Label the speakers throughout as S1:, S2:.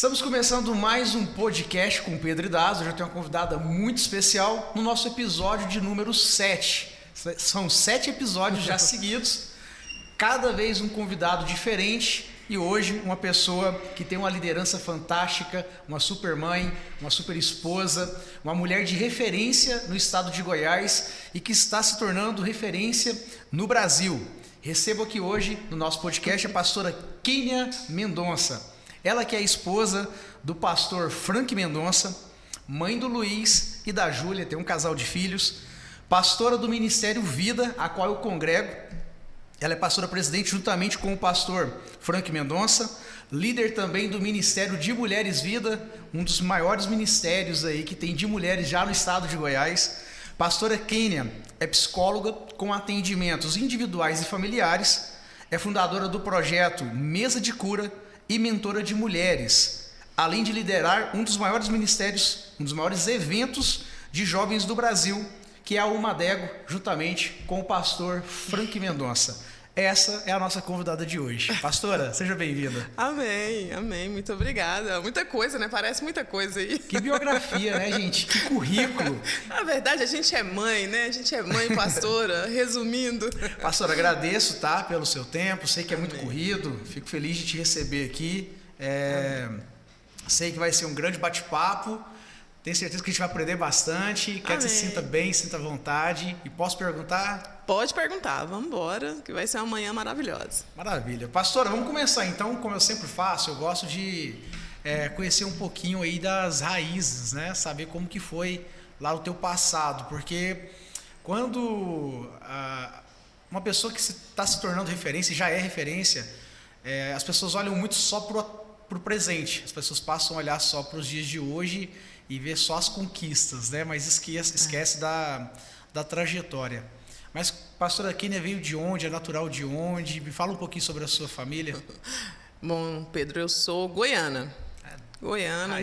S1: Estamos começando mais um podcast com Pedro e Daz. Hoje eu tenho uma convidada muito especial no nosso episódio de número 7. São 7 episódios já seguidos, cada vez um convidado diferente e hoje uma pessoa que tem uma liderança fantástica, uma super mãe, uma super esposa, uma mulher de referência no estado de Goiás e que está se tornando referência no Brasil. Recebo aqui hoje no nosso podcast a pastora Kênia Mendonça. Ela que é a esposa do pastor Frank Mendonça, mãe do Luiz e da Júlia, tem um casal de filhos, pastora do Ministério Vida, a qual eu congrego. Ela é pastora presidente juntamente com o pastor Frank Mendonça, líder também do Ministério de Mulheres Vida, um dos maiores ministérios aí que tem de mulheres já no estado de Goiás. Pastora Kênia é psicóloga com atendimentos individuais e familiares, é fundadora do projeto Mesa de Cura e mentora de mulheres, além de liderar um dos maiores ministérios, um dos maiores eventos de jovens do Brasil, que é a Umadego, juntamente com o pastor Frank Mendonça. Essa é a nossa convidada de hoje. Pastora, seja bem-vinda.
S2: Amém, amém, muito obrigada. Muita coisa, né? Parece muita coisa aí.
S1: Que biografia, né, gente? Que currículo.
S2: Na verdade, a gente é mãe, né? A gente é mãe, pastora, resumindo.
S1: Pastora, agradeço, tá, pelo seu tempo. Sei que é muito corrido. Fico feliz de te receber aqui. Sei que vai ser um grande bate-papo. Tenho certeza que a gente vai aprender bastante. Quero que você sinta bem, sinta à vontade. E posso perguntar?
S2: Pode perguntar, vamos embora, que vai ser uma manhã maravilhosa.
S1: Maravilha. Pastora, vamos começar então, como eu sempre faço, eu gosto de conhecer um pouquinho aí das raízes, né? Saber como que foi lá o teu passado, porque quando uma pessoa que está se tornando referência, já é referência, as pessoas olham muito só para o presente, as pessoas passam a olhar só para os dias de hoje e ver só as conquistas, né? Mas esquece da trajetória. Mas, pastora Kênia veio de onde? É natural de onde? Me fala um pouquinho sobre a sua família.
S2: Bom, Pedro, eu sou goiana. Goiana,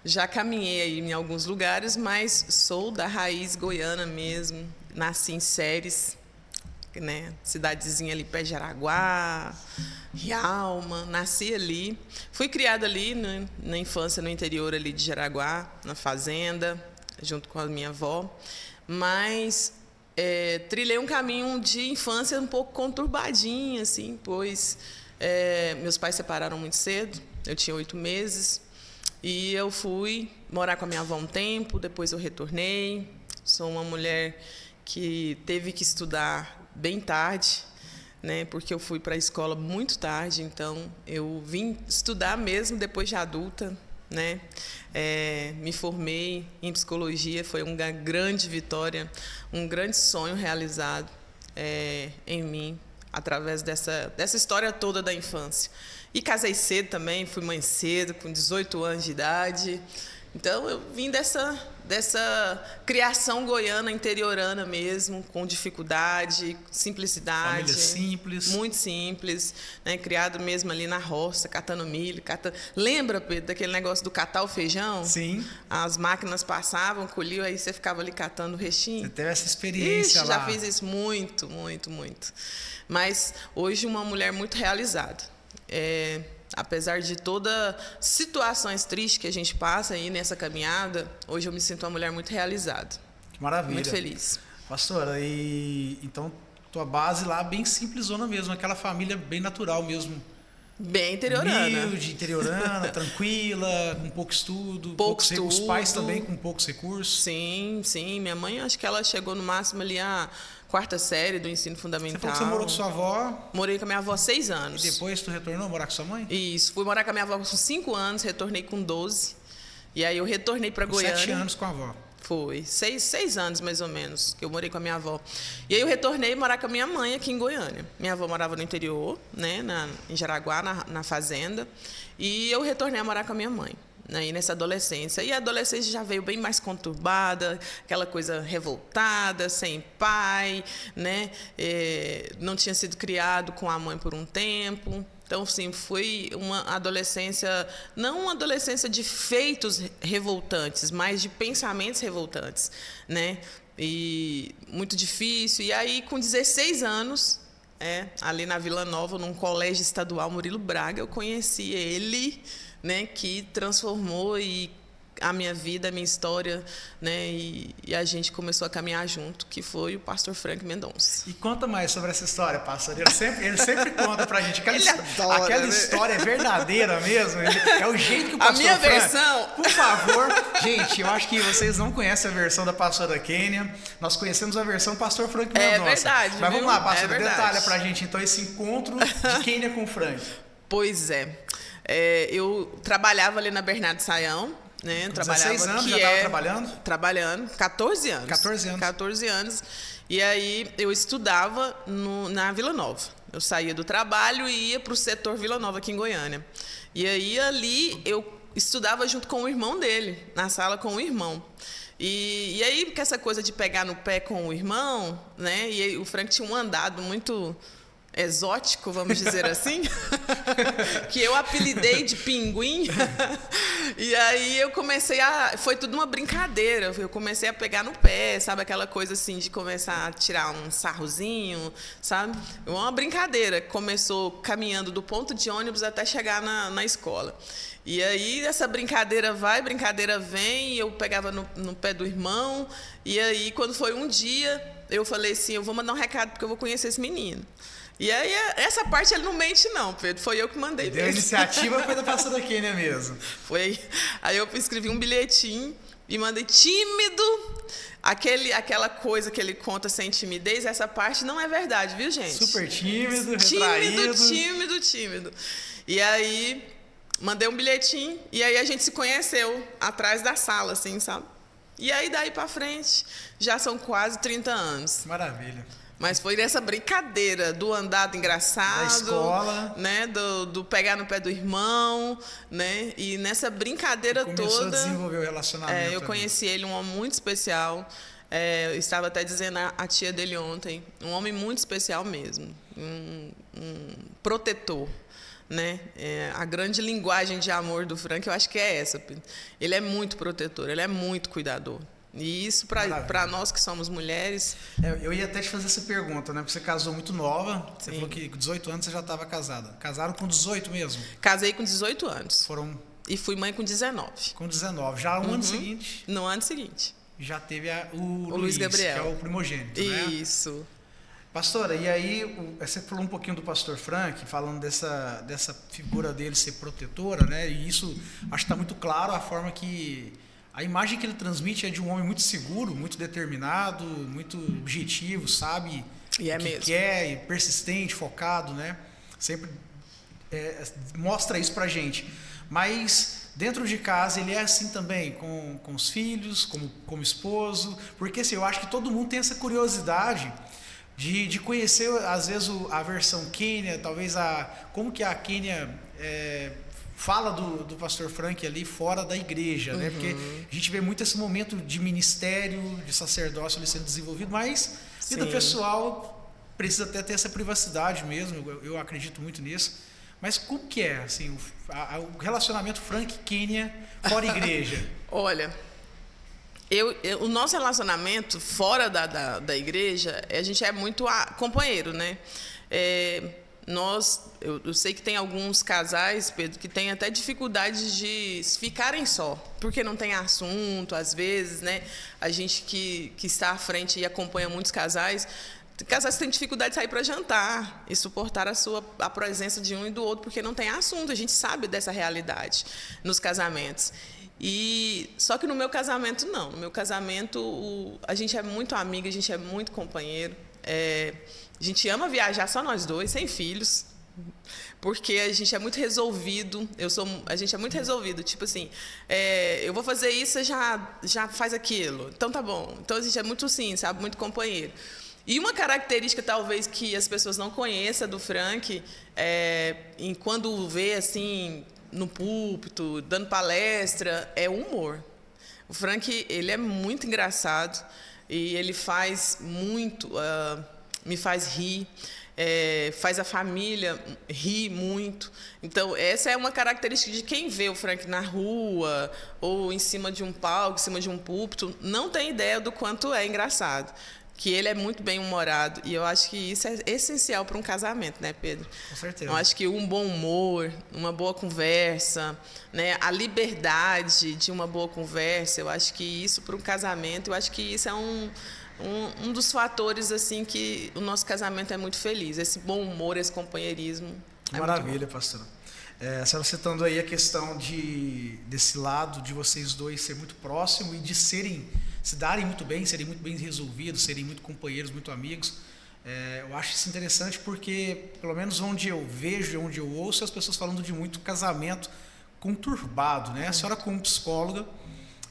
S2: já caminhei aí em alguns lugares, mas sou da raiz goiana mesmo. Nasci em Séries, né? Cidadezinha ali, Pé de Araguá, Rialma, nasci ali. Fui criada ali na infância no interior ali de Jaraguá, na fazenda, junto com a minha avó. Mas trilhei um caminho de infância um pouco conturbadinho, assim, pois meus pais separaram muito cedo, eu tinha 8 meses, e eu fui morar com a minha avó um tempo, depois eu retornei. Sou uma mulher que teve que estudar bem tarde, né, porque eu fui para a escola muito tarde, então eu vim estudar mesmo depois de adulta, né? Me formei em psicologia, foi uma grande vitória, um grande sonho realizado em mim, através dessa história toda da infância. E casei cedo também, fui mãe cedo, com 18 anos de idade. Então, eu vim dessa criação goiana, interiorana mesmo, com dificuldade, simplicidade.
S1: Família simples.
S2: Muito simples, né? Criado mesmo ali na roça, catando milho. Lembra, Pedro, daquele negócio do catar o feijão?
S1: Sim.
S2: As máquinas passavam, colhiam, aí você ficava ali catando o restinho.
S1: Você teve essa experiência lá.
S2: Já fiz isso muito. Mas hoje uma mulher muito realizada. Apesar de todas situações tristes que a gente passa aí nessa caminhada, hoje eu me sinto uma mulher muito realizada.
S1: Que maravilha.
S2: Muito feliz.
S1: Pastora, então tua base lá bem simplesona mesmo, aquela família bem natural mesmo.
S2: Bem interiorana.
S1: Humilde, interiorana, tranquila, com pouco estudo. Os pais também com poucos recursos.
S2: Sim. Minha mãe, acho que ela chegou no máximo ali a 4ª série do ensino fundamental.
S1: Você falou que você morou com sua avó?
S2: Morei com a minha avó 6 anos.
S1: E depois tu retornou a morar com sua mãe?
S2: Isso. Fui morar com a minha avó com 5 anos, retornei com 12. E aí eu retornei para Goiânia.
S1: 7 anos com a avó?
S2: Foi. 6 anos, mais ou menos, que eu morei com a minha avó. E aí eu retornei morar com a minha mãe aqui em Goiânia. Minha avó morava no interior, né, em Jaraguá, na fazenda. E eu retornei a morar com a minha mãe, né, e nessa adolescência. E a adolescência já veio bem mais conturbada, aquela coisa revoltada, sem pai, né? Não tinha sido criado com a mãe por um tempo. Então, sim, foi uma adolescência, não uma adolescência de feitos revoltantes, mas de pensamentos revoltantes, né? E muito difícil. E aí, com 16 anos, ali na Vila Nova, num colégio estadual, Murilo Braga, eu conheci ele, né, que transformou a minha vida, a minha história, né, e a gente começou a caminhar junto, que foi o pastor Frank Mendonça.
S1: E conta mais sobre essa história, pastor. Ele sempre conta pra gente. Aquela
S2: né?
S1: história é verdadeira mesmo. É o jeito que o pastor
S2: A minha
S1: Frank,
S2: versão...
S1: Por favor, gente, eu acho que vocês não conhecem a versão da pastora Kênia. Nós conhecemos a versão do pastor Frank Mendonça.
S2: É verdade,
S1: Mas vamos lá, pastor, detalha pra gente, então, esse encontro de Kênia com o Frank.
S2: Pois é. Eu trabalhava ali na Bernardo Saião, né?
S1: Com 16 anos, já estava trabalhando?
S2: Trabalhando, 14 anos.
S1: 14 anos.
S2: 14 anos. E aí eu estudava na Vila Nova. Eu saía do trabalho e ia para o setor Vila Nova, aqui em Goiânia. E aí ali eu estudava junto com o irmão dele, na sala com o irmão. E aí, com essa coisa de pegar no pé com o irmão, né? E aí, o Frank tinha um andado muito exótico, vamos dizer assim, que eu apelidei de pinguim. E aí eu comecei foi tudo uma brincadeira, eu comecei a pegar no pé, sabe, aquela coisa assim de começar a tirar um sarrozinho, sabe, uma brincadeira. Começou caminhando do ponto de ônibus até chegar na escola. E aí essa brincadeira vai, brincadeira vem, e eu pegava no pé do irmão. E aí, quando foi um dia, eu falei assim, eu vou mandar um recado porque eu vou conhecer esse menino. E aí, essa parte ele não mente não, Pedro, foi eu que mandei mesmo.
S1: A iniciativa foi da pastora Kênia mesmo.
S2: Foi. Aí eu escrevi um bilhetinho e mandei tímido. Aquela coisa que ele conta sem timidez, essa parte não é verdade, viu, gente?
S1: Super tímido, retraído.
S2: Tímido. E aí, mandei um bilhetinho e aí a gente se conheceu atrás da sala, assim, sabe? E aí, daí pra frente, já são quase 30 anos.
S1: Maravilha.
S2: Mas foi nessa brincadeira do andado engraçado,
S1: da escola,
S2: né, do pegar no pé do irmão, né, e nessa brincadeira
S1: começou
S2: toda
S1: a desenvolver o relacionamento.
S2: Eu conheci ele, um homem muito especial. Eu estava até dizendo a tia dele ontem, um homem muito especial mesmo, um protetor, né? A grande linguagem de amor do Frank, eu acho que é essa. Ele é muito protetor, ele é muito cuidador. E isso, para nós que somos mulheres...
S1: Eu ia até te fazer essa pergunta, né? Porque você casou muito nova. Você
S2: Sim.
S1: falou que com 18 anos você já estava casada. Casaram com 18 mesmo?
S2: Casei com 18 anos. E fui mãe com 19.
S1: Com 19. Já no ano seguinte?
S2: No ano seguinte.
S1: Já teve o
S2: Luiz Gabriel,
S1: que é o primogênito, né?
S2: Isso.
S1: Pastora, e aí você falou um pouquinho do pastor Frank, falando dessa figura dele ser protetora, né? E isso, acho que está muito claro a forma que... A imagem que ele transmite é de um homem muito seguro, muito determinado, muito objetivo, sabe?
S2: E é
S1: que
S2: mesmo.
S1: quer, persistente, focado, né? Sempre mostra isso pra gente. Mas dentro de casa ele é assim também, com os filhos, como esposo. Porque assim, eu acho que todo mundo tem essa curiosidade de conhecer, às vezes, a versão Kênia, talvez como que a Kênia... fala do pastor Frank ali fora da igreja, né? Porque a gente vê muito esse momento de ministério, de sacerdócio ali sendo desenvolvido, mas vida pessoal precisa até ter essa privacidade mesmo, eu acredito muito nisso. Mas como que é, assim, o relacionamento Frank-Kênia fora igreja?
S2: Olha, o nosso relacionamento fora da igreja, a gente é muito companheiro, né? Eu sei que tem alguns casais, Pedro, que têm até dificuldade de ficarem só, porque não tem assunto, às vezes, né? A gente que está à frente e acompanha muitos casais têm dificuldade de sair para jantar e suportar a presença de um e do outro, porque não tem assunto. A gente sabe dessa realidade nos casamentos. Só que no meu casamento, não. No meu casamento, a gente é muito amiga, a gente é muito companheiro. A gente ama viajar só nós dois, sem filhos, porque a gente é muito resolvido. A gente é muito resolvido, tipo assim, eu vou fazer isso, você já faz aquilo. Então tá bom. Então a gente é muito assim, sabe, muito companheiro. E uma característica talvez que as pessoas não conheçam do Frank, quando vê assim no púlpito, dando palestra, é o humor. O Frank, ele é muito engraçado e ele faz muito, me faz rir, faz a família rir muito. Então, essa é uma característica de quem vê o Frank na rua ou em cima de um palco, em cima de um púlpito, não tem ideia do quanto é engraçado. que ele é muito bem-humorado. E eu acho que isso é essencial para um casamento, né, Pedro?
S1: Com certeza.
S2: Eu acho que um bom humor, uma boa conversa, né, a liberdade de uma boa conversa, eu acho que isso para um casamento, eu acho que isso é um dos fatores assim que o nosso casamento é muito feliz. Esse bom humor, esse companheirismo.
S1: Maravilha, pastora. A senhora citando aí a questão desse lado de vocês dois ser muito próximo e de se darem muito bem, serem muito bem resolvidos, serem muito companheiros, muito amigos. Eu acho isso interessante porque, pelo menos onde eu vejo, onde eu ouço, as pessoas falando de muito casamento conturbado, né? A senhora como psicóloga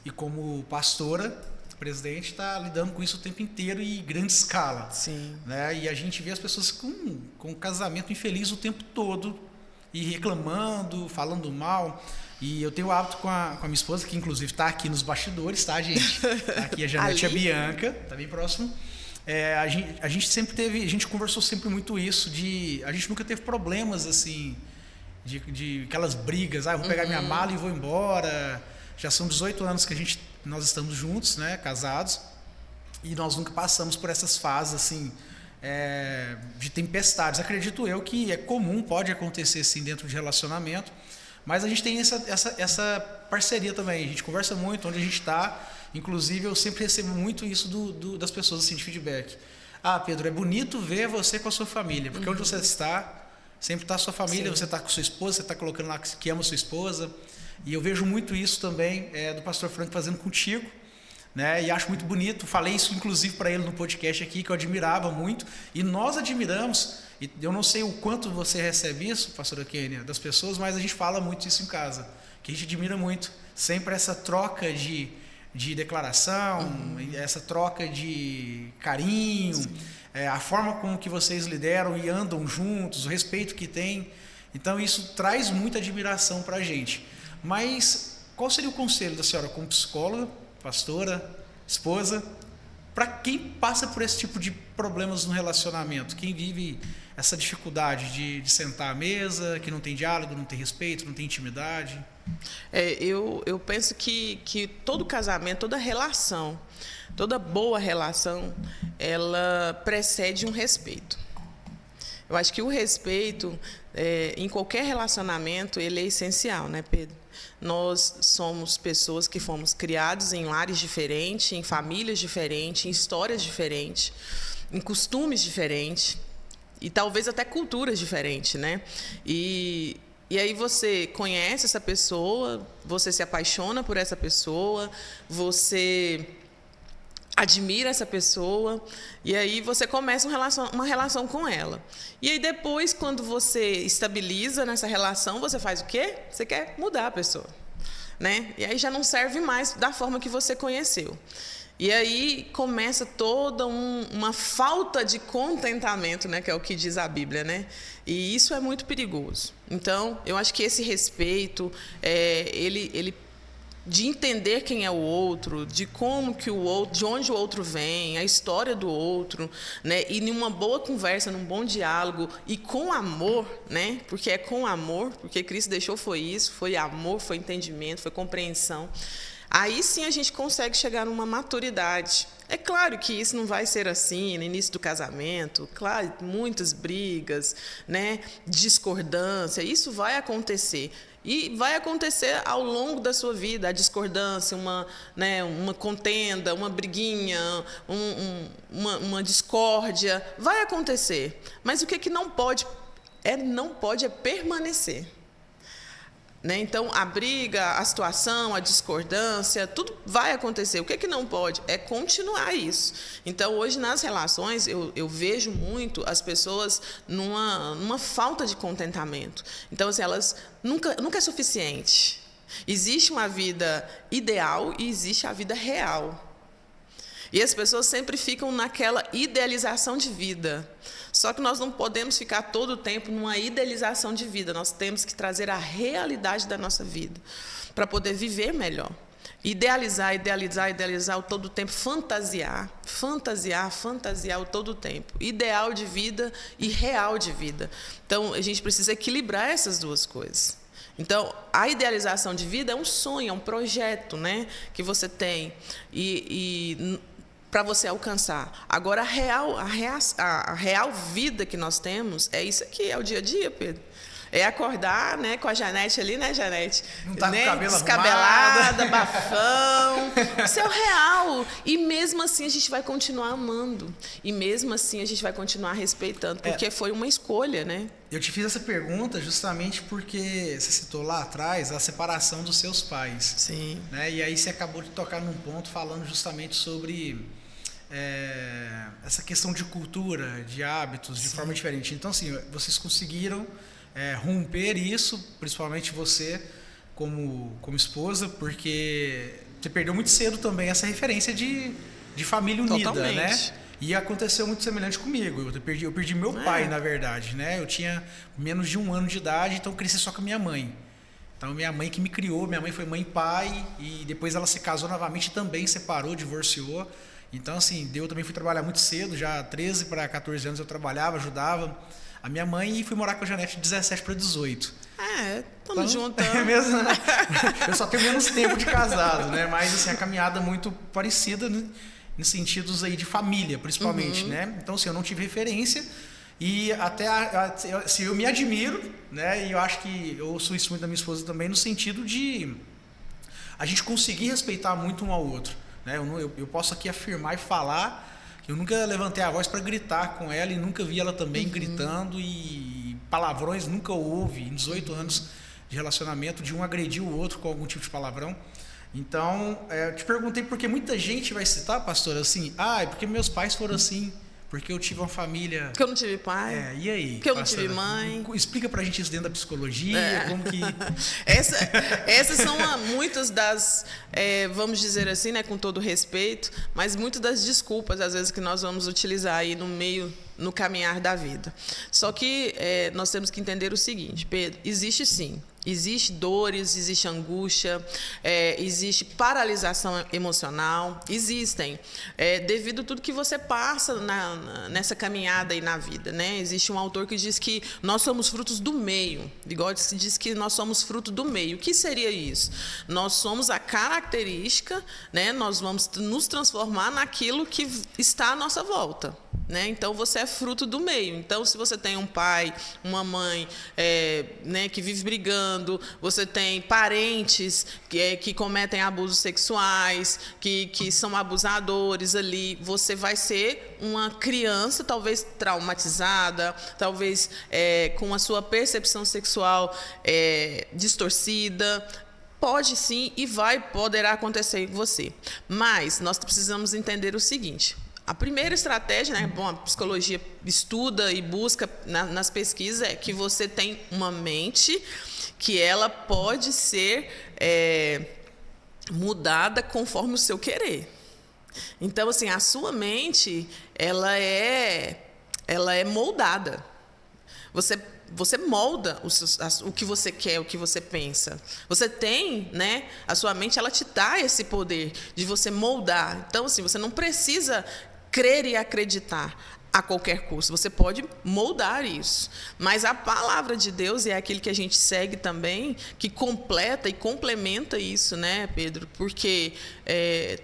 S1: e como pastora, presidente, está lidando com isso o tempo inteiro e em grande escala.
S2: Sim.
S1: Né? E a gente vê as pessoas com casamento infeliz o tempo todo e reclamando, falando mal. E eu tenho o hábito com a minha esposa, que inclusive está aqui nos bastidores, tá, gente? Tá aqui a Janete e a Bianca, tá bem próximo. A gente conversou sempre muito isso, a gente nunca teve problemas assim, de aquelas brigas, eu vou pegar minha mala e vou embora. Já são 18 anos que nós estamos juntos, né, casados, e nós nunca passamos por essas fases assim, de tempestades. Acredito eu que é comum, pode acontecer sim dentro de relacionamento, mas a gente tem essa parceria também, a gente conversa muito onde a gente está. Inclusive eu sempre recebo muito isso das pessoas assim, de feedback. Pedro, é bonito ver você com a sua família, porque onde você está, sempre está a sua família. Sim. Você está com sua esposa, você está colocando lá que ama a sua esposa, e eu vejo muito isso também do pastor Frank fazendo contigo, né? E acho muito bonito. Falei isso inclusive para ele no podcast aqui, que eu admirava muito, e nós admiramos. E eu não sei o quanto você recebe isso, pastora Kênia, das pessoas, mas a gente fala muito isso em casa, que a gente admira muito. Sempre essa troca de declaração, essa troca de carinho, a forma como que vocês lideram e andam juntos, o respeito que tem. Então isso traz muita admiração para a gente. Mas qual seria o conselho da senhora como psicóloga, pastora, esposa, para quem passa por esse tipo de problemas no relacionamento, quem vive essa dificuldade de sentar à mesa, que não tem diálogo, não tem respeito, não tem intimidade?
S2: Eu penso que todo casamento, toda relação, toda boa relação, ela precede um respeito. Eu acho que o respeito, em qualquer relacionamento, ele é essencial, né, Pedro? Nós somos pessoas que fomos criados em lares diferentes, em famílias diferentes, em histórias diferentes, em costumes diferentes e talvez até culturas diferentes, né? E aí você conhece essa pessoa, você se apaixona por essa pessoa, você admira essa pessoa, e aí você começa uma relação com ela. E aí depois, quando você estabiliza nessa relação, você faz o quê? Você quer mudar a pessoa, né? E aí já não serve mais da forma que você conheceu. E aí começa toda uma falta de contentamento, né, que é o que diz a Bíblia, né? E isso é muito perigoso. Então, eu acho que esse respeito, ele de entender quem é o outro, de como que o outro, de onde o outro vem, a história do outro, né? E numa boa conversa, num bom diálogo e com amor, né? Porque é com amor, porque Cristo deixou foi isso, foi amor, foi entendimento, foi compreensão. Aí sim a gente consegue chegar numa maturidade. É claro que isso não vai ser assim no início do casamento, claro, muitas brigas, né, discordância, isso vai acontecer. E vai acontecer ao longo da sua vida, a discordância, uma contenda, uma briguinha, uma discórdia, vai acontecer. Mas o que não pode é permanecer. Né? Então, a briga, a situação, a discordância, tudo vai acontecer. O que não pode? É continuar isso. Então, hoje, nas relações, eu vejo muito as pessoas numa falta de contentamento. Então, assim, elas nunca é suficiente. Existe uma vida ideal e existe a vida real. E as pessoas sempre ficam naquela idealização de vida. Só que nós não podemos ficar todo o tempo numa idealização de vida. Nós temos que trazer a realidade da nossa vida para poder viver melhor. Idealizar o todo o tempo. Fantasiar o todo o tempo. Ideal de vida e real de vida. Então, a gente precisa equilibrar essas duas coisas. Então, a idealização de vida é um sonho, é um projeto, né, que você tem. E para você alcançar. Agora, a real vida que nós temos é isso aqui, é o dia a dia, Pedro. É acordar, né, com a Janete ali, né, Janete?
S1: Não tá
S2: né?
S1: com o cabelo
S2: descabelada, bafão. Isso é o real. E mesmo assim a gente vai continuar amando. E mesmo assim a gente vai continuar respeitando, porque foi uma escolha, né?
S1: Eu te fiz essa pergunta justamente porque você citou lá atrás a separação dos seus pais.
S2: Sim.
S1: Né? E aí você acabou de tocar num ponto falando justamente sobre essa questão de cultura, de hábitos, de forma diferente. Então, assim, vocês conseguiram romper isso, principalmente você como esposa, porque você perdeu muito cedo também essa referência de família unida. Totalmente. Né? E aconteceu muito semelhante comigo. Eu perdi meu pai, na verdade, né? Eu tinha menos de 1 ano de idade, então eu cresci só com a minha mãe. Então, minha mãe que me criou, minha mãe foi mãe e pai, e depois ela se casou novamente, também separou, divorciou. Então, assim, eu também fui trabalhar muito cedo, já 13 para 14 anos eu trabalhava, ajudava a minha mãe e fui morar com a Janete de 17 para 18.
S2: Estamos juntos.
S1: É mesmo, né? Eu só tenho menos tempo de casado, né? Mas, assim, a caminhada é muito parecida, né? Em sentidos aí de família, principalmente, né? Então, assim, eu não tive referência e até assim, eu me admiro, né? E eu acho que eu ouço isso muito da minha esposa também, no sentido de a gente conseguir respeitar muito um ao outro, né? Eu posso aqui afirmar e falar que eu nunca levantei a voz para gritar com ela e nunca vi ela também gritando, e palavrões nunca houve em 18 anos de relacionamento, de um agredir o outro com algum tipo de palavrão. Então, eu te perguntei porque muita gente vai citar, pastor, assim, é porque meus pais foram assim, porque eu tive uma família...
S2: Porque eu não tive pai.
S1: E aí?
S2: Porque eu não tive mãe.
S1: Explica pra gente isso dentro da psicologia, como que...
S2: Essas são muitas das, vamos dizer assim, né, com todo respeito, mas muitas das desculpas, às vezes, que nós vamos utilizar aí no caminhar da vida. Só que nós temos que entender o seguinte, Pedro, existe sim. Existe dores, existe angústia, existe paralisação emocional, existem, devido a tudo que você passa nessa caminhada aí na vida, né? Existe um autor que diz que nós somos frutos do meio, igual se diz que nós somos fruto do meio. O que seria isso? Nós somos a característica, né? Nós vamos nos transformar naquilo que está à nossa volta. Né? Então, você é fruto do meio. Então, se você tem um pai, uma mãe né, que vive brigando, você tem parentes que cometem abusos sexuais, que são abusadores ali, você vai ser uma criança talvez traumatizada, talvez com a sua percepção sexual distorcida. Pode sim e poderá acontecer com você. Mas nós precisamos entender o seguinte... A primeira estratégia, né? Bom, a psicologia estuda e busca nas pesquisas é que você tem uma mente que ela pode ser mudada conforme o seu querer. Então, assim, a sua mente ela é moldada. Você molda o que você quer, o que você pensa. Você tem, né? A sua mente ela te dá esse poder de você moldar. Então, assim, você não precisa crer e acreditar a qualquer custo. Você pode moldar isso. Mas a palavra de Deus é aquilo que a gente segue também, que completa e complementa isso, né, Pedro? Porque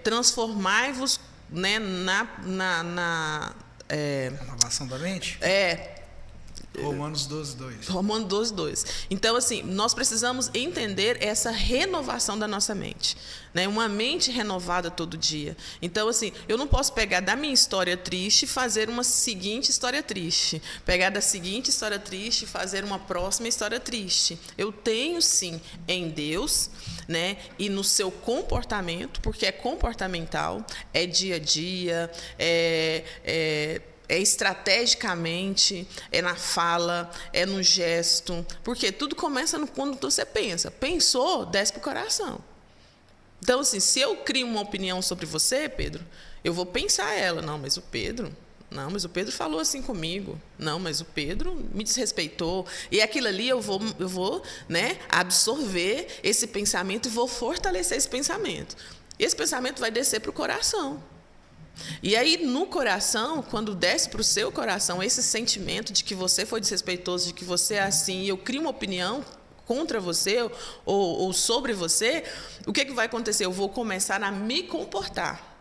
S2: transformai-vos, né, na
S1: renovação da mente? Romanos 12:2.
S2: Romanos 12:2. Então, assim, nós precisamos entender essa renovação da nossa mente, né? Uma mente renovada todo dia. Então, assim, eu não posso pegar da minha história triste e fazer uma seguinte história triste. Pegar da seguinte história triste e fazer uma próxima história triste. Eu tenho, sim, em Deus, né? E no seu comportamento, porque é comportamental, é dia a dia, estrategicamente, é na fala, é no gesto. Porque tudo começa quando você pensa. Pensou, desce para o coração. Então, assim, se eu crio uma opinião sobre você, Pedro, eu vou pensar ela. Não, mas o Pedro falou assim comigo. Não, mas o Pedro me desrespeitou. E aquilo ali eu vou, né, absorver esse pensamento e vou fortalecer esse pensamento. E esse pensamento vai descer para o coração. E aí, no coração, quando desce para o seu coração esse sentimento de que você foi desrespeitoso, de que você é assim, e eu crio uma opinião contra você ou sobre você, o que vai acontecer? Eu vou começar a me comportar.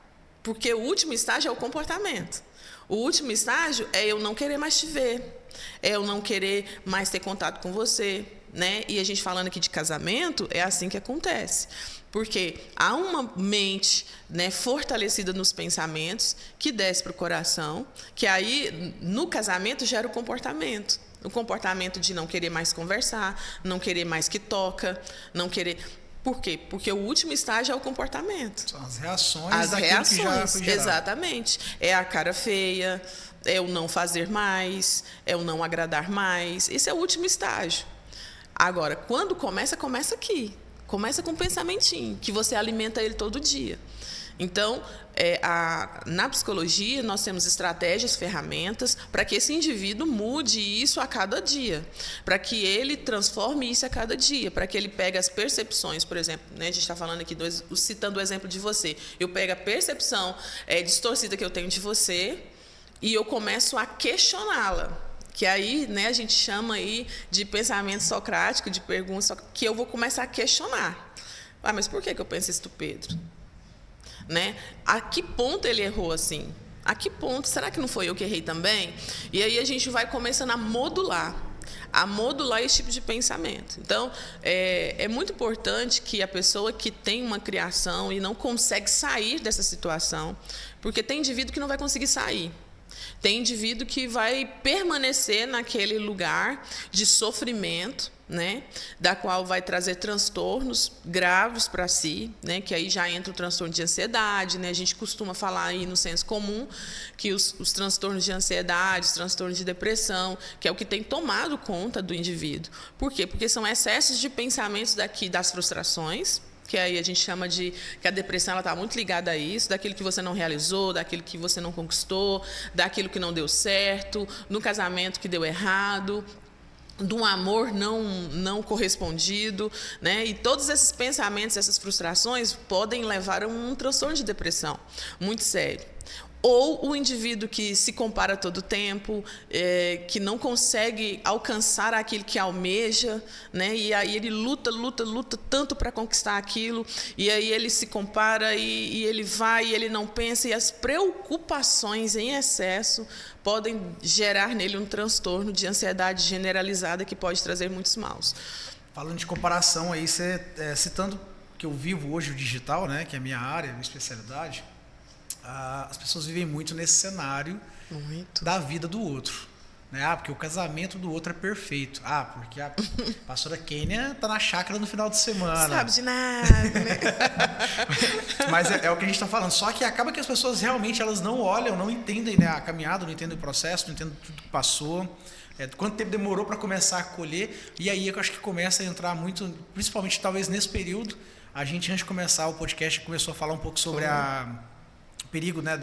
S2: Porque o último estágio é o comportamento. O último estágio é eu não querer mais te ver, é eu não querer mais ter contato com você, né? E a gente falando aqui de casamento, é assim que acontece. Porque há uma mente, né, fortalecida nos pensamentos que desce para o coração, que aí no casamento gera o comportamento. O comportamento de não querer mais conversar, não querer mais que toca, não querer... Por quê? Porque o último estágio é o comportamento.
S1: São as reações
S2: As
S1: daquilo
S2: reações,
S1: que já foi gerado.
S2: exatamente. É a cara feia, é o não fazer mais, é o não agradar mais. Esse é o último estágio. Agora, quando começa aqui. Começa com um pensamentinho, que você alimenta ele todo dia. Então, na psicologia, nós temos estratégias, ferramentas para que esse indivíduo mude isso a cada dia, para que ele transforme isso a cada dia, para que ele pegue as percepções, por exemplo, né, a gente está falando aqui, citando o exemplo de você, eu pego a percepção distorcida que eu tenho de você e eu começo a questioná-la. Que aí, né, a gente chama aí de pensamento socrático, de perguntas, que eu vou começar a questionar. Mas por que eu penso isso do Pedro? Né? A que ponto ele errou assim? A que ponto? Será que não foi eu que errei também? E aí a gente vai começando a modular esse tipo de pensamento. Então, é muito importante que a pessoa que tem uma criação e não consegue sair dessa situação, porque tem indivíduo que não vai conseguir sair. Tem indivíduo que vai permanecer naquele lugar de sofrimento, né, da qual vai trazer transtornos graves para si, né, que aí já entra o transtorno de ansiedade, né, a gente costuma falar aí no senso comum que os transtornos de ansiedade, os transtornos de depressão, que é o que tem tomado conta do indivíduo. Por quê? Porque são excessos de pensamentos das frustrações, que aí a gente chama de que a depressão está muito ligada a isso, daquilo que você não realizou, daquilo que você não conquistou, daquilo que não deu certo, no casamento que deu errado, de um amor não correspondido, né? E todos esses pensamentos, essas frustrações podem levar a um transtorno de depressão muito sério. Ou o indivíduo que se compara a todo tempo, que não consegue alcançar aquilo que almeja, né? E aí ele luta tanto para conquistar aquilo, e aí ele se compara e ele vai e ele não pensa, e as preocupações em excesso podem gerar nele um transtorno de ansiedade generalizada que pode trazer muitos maus.
S1: Falando de comparação aí, você, citando que eu vivo hoje o digital, né, que é a minha área, a minha especialidade, as pessoas vivem muito nesse cenário da vida do outro. Né? Porque o casamento do outro é perfeito. Porque a pastora Kênia tá na chácara no final de semana.
S2: Sabe de nada, né?
S1: Mas é o que a gente está falando. Só que acaba que as pessoas realmente elas não olham, não entendem, né, a caminhada, não entendem o processo, não entendem tudo que passou. Quanto tempo demorou para começar a colher. E aí eu acho que começa a entrar muito, principalmente talvez nesse período, a gente antes de começar o podcast começou a falar um pouco sobre o perigo, né,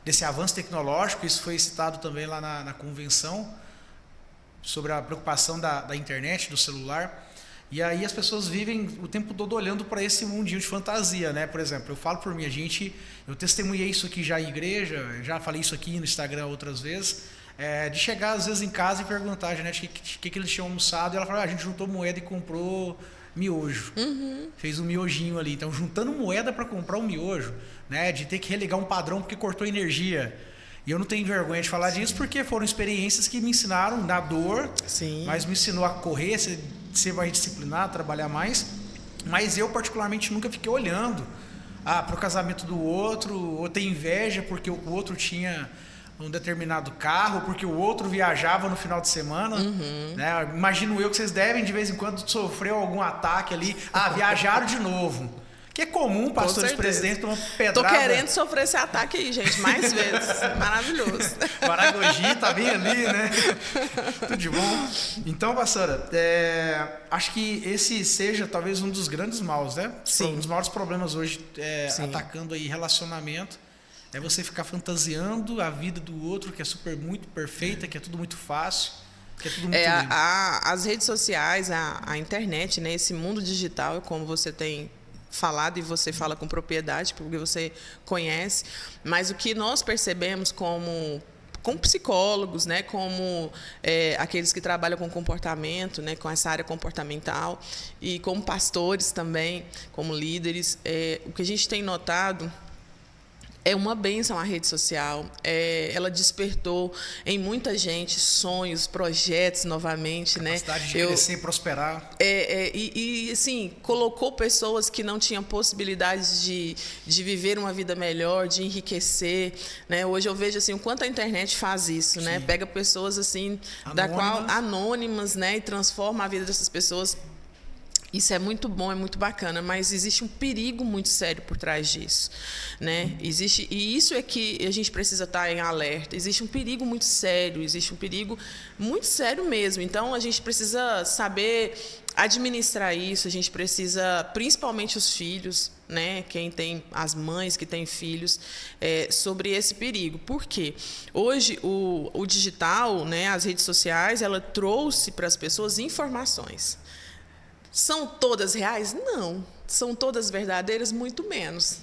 S1: desse avanço tecnológico. Isso foi citado também lá na convenção, sobre a preocupação da internet, do celular. E aí as pessoas vivem o tempo todo olhando para esse mundinho de fantasia, né? Por exemplo, eu falo por mim, eu testemunhei isso aqui já em igreja, já falei isso aqui no Instagram outras vezes, de chegar às vezes em casa e perguntar a Janete o que eles tinham almoçado, e ela falou, a gente juntou moeda e comprou miojo. Fez um miojinho ali. Então, juntando moeda para comprar um miojo, né, de ter que religar um padrão porque cortou energia. E eu não tenho vergonha de falar disso, porque foram experiências que me ensinaram na dor, mas me ensinou a correr, ser mais disciplinado, trabalhar mais. Mas eu, particularmente, nunca fiquei olhando para o casamento do outro, ou ter inveja porque o outro tinha um determinado carro, porque o outro viajava no final de semana. Né? Imagino eu que vocês devem, de vez em quando, sofrer algum ataque ali. Viajaram de novo. Que é comum, pastores presidentes tomam pedrada.
S2: Tô querendo sofrer esse ataque aí, gente, mais vezes. Maravilhoso.
S1: Maragogi tá bem ali, né? Tudo de bom. Então, pastora, acho que esse seja talvez um dos grandes maus, né?
S2: Sim.
S1: Um dos maiores problemas hoje atacando aí relacionamento. É você ficar fantasiando a vida do outro, que é muito perfeita, que é tudo muito fácil, que é tudo muito lindo.
S2: As redes sociais, a internet, né? Esse mundo digital, como você tem falado e você fala com propriedade, porque você conhece, mas o que nós percebemos como psicólogos, né, como aqueles que trabalham com comportamento, né, com essa área comportamental, e como pastores também, como líderes, o que a gente tem notado É uma bênção a rede social. Ela despertou em muita gente sonhos, projetos novamente, né?
S1: Capacidade de crescer e prosperar.
S2: Assim, colocou pessoas que não tinham possibilidades de viver uma vida melhor, de enriquecer, né? Hoje eu vejo assim o quanto a internet faz isso, né? Pega pessoas assim anônimas, né? E transforma a vida dessas pessoas. Isso é muito bom, é muito bacana, mas existe um perigo muito sério por trás disso, né? E isso é que a gente precisa estar em alerta. Existe um perigo muito sério, existe um perigo muito sério mesmo. Então, a gente precisa saber administrar isso, a gente precisa, principalmente os filhos, né? Quem tem, as mães que têm filhos, sobre esse perigo. Por quê? Hoje, o digital, né, as redes sociais, ela trouxe para as pessoas informações. São todas reais? Não. São todas verdadeiras? Muito menos,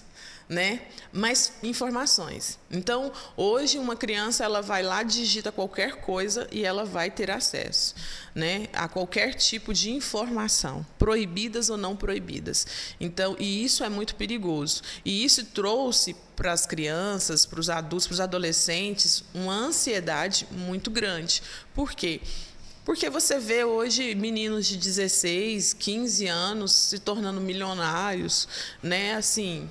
S2: né? Mas informações. Então, hoje, uma criança ela vai lá, digita qualquer coisa e ela vai ter acesso, né, a qualquer tipo de informação, proibidas ou não proibidas. Então, e isso é muito perigoso. E isso trouxe para as crianças, para os adultos, para os adolescentes, uma ansiedade muito grande. Por quê? Porque você vê hoje meninos de 16, 15 anos se tornando milionários, né? Assim,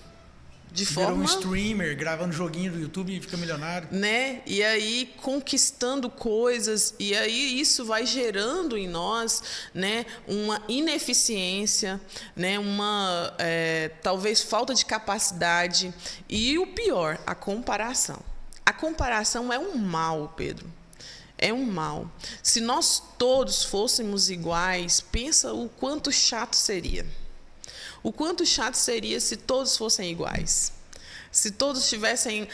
S2: de forma...
S1: Vira um streamer, gravando joguinho do YouTube e fica milionário.
S2: Né? E aí conquistando coisas, e aí isso vai gerando em nós, né, uma ineficiência, né, uma talvez falta de capacidade. E o pior, a comparação. A comparação é um mal, Pedro. É um mal. Se nós todos fôssemos iguais, pensa o quanto chato seria. O quanto chato seria se todos fossem iguais. Se todos tivessem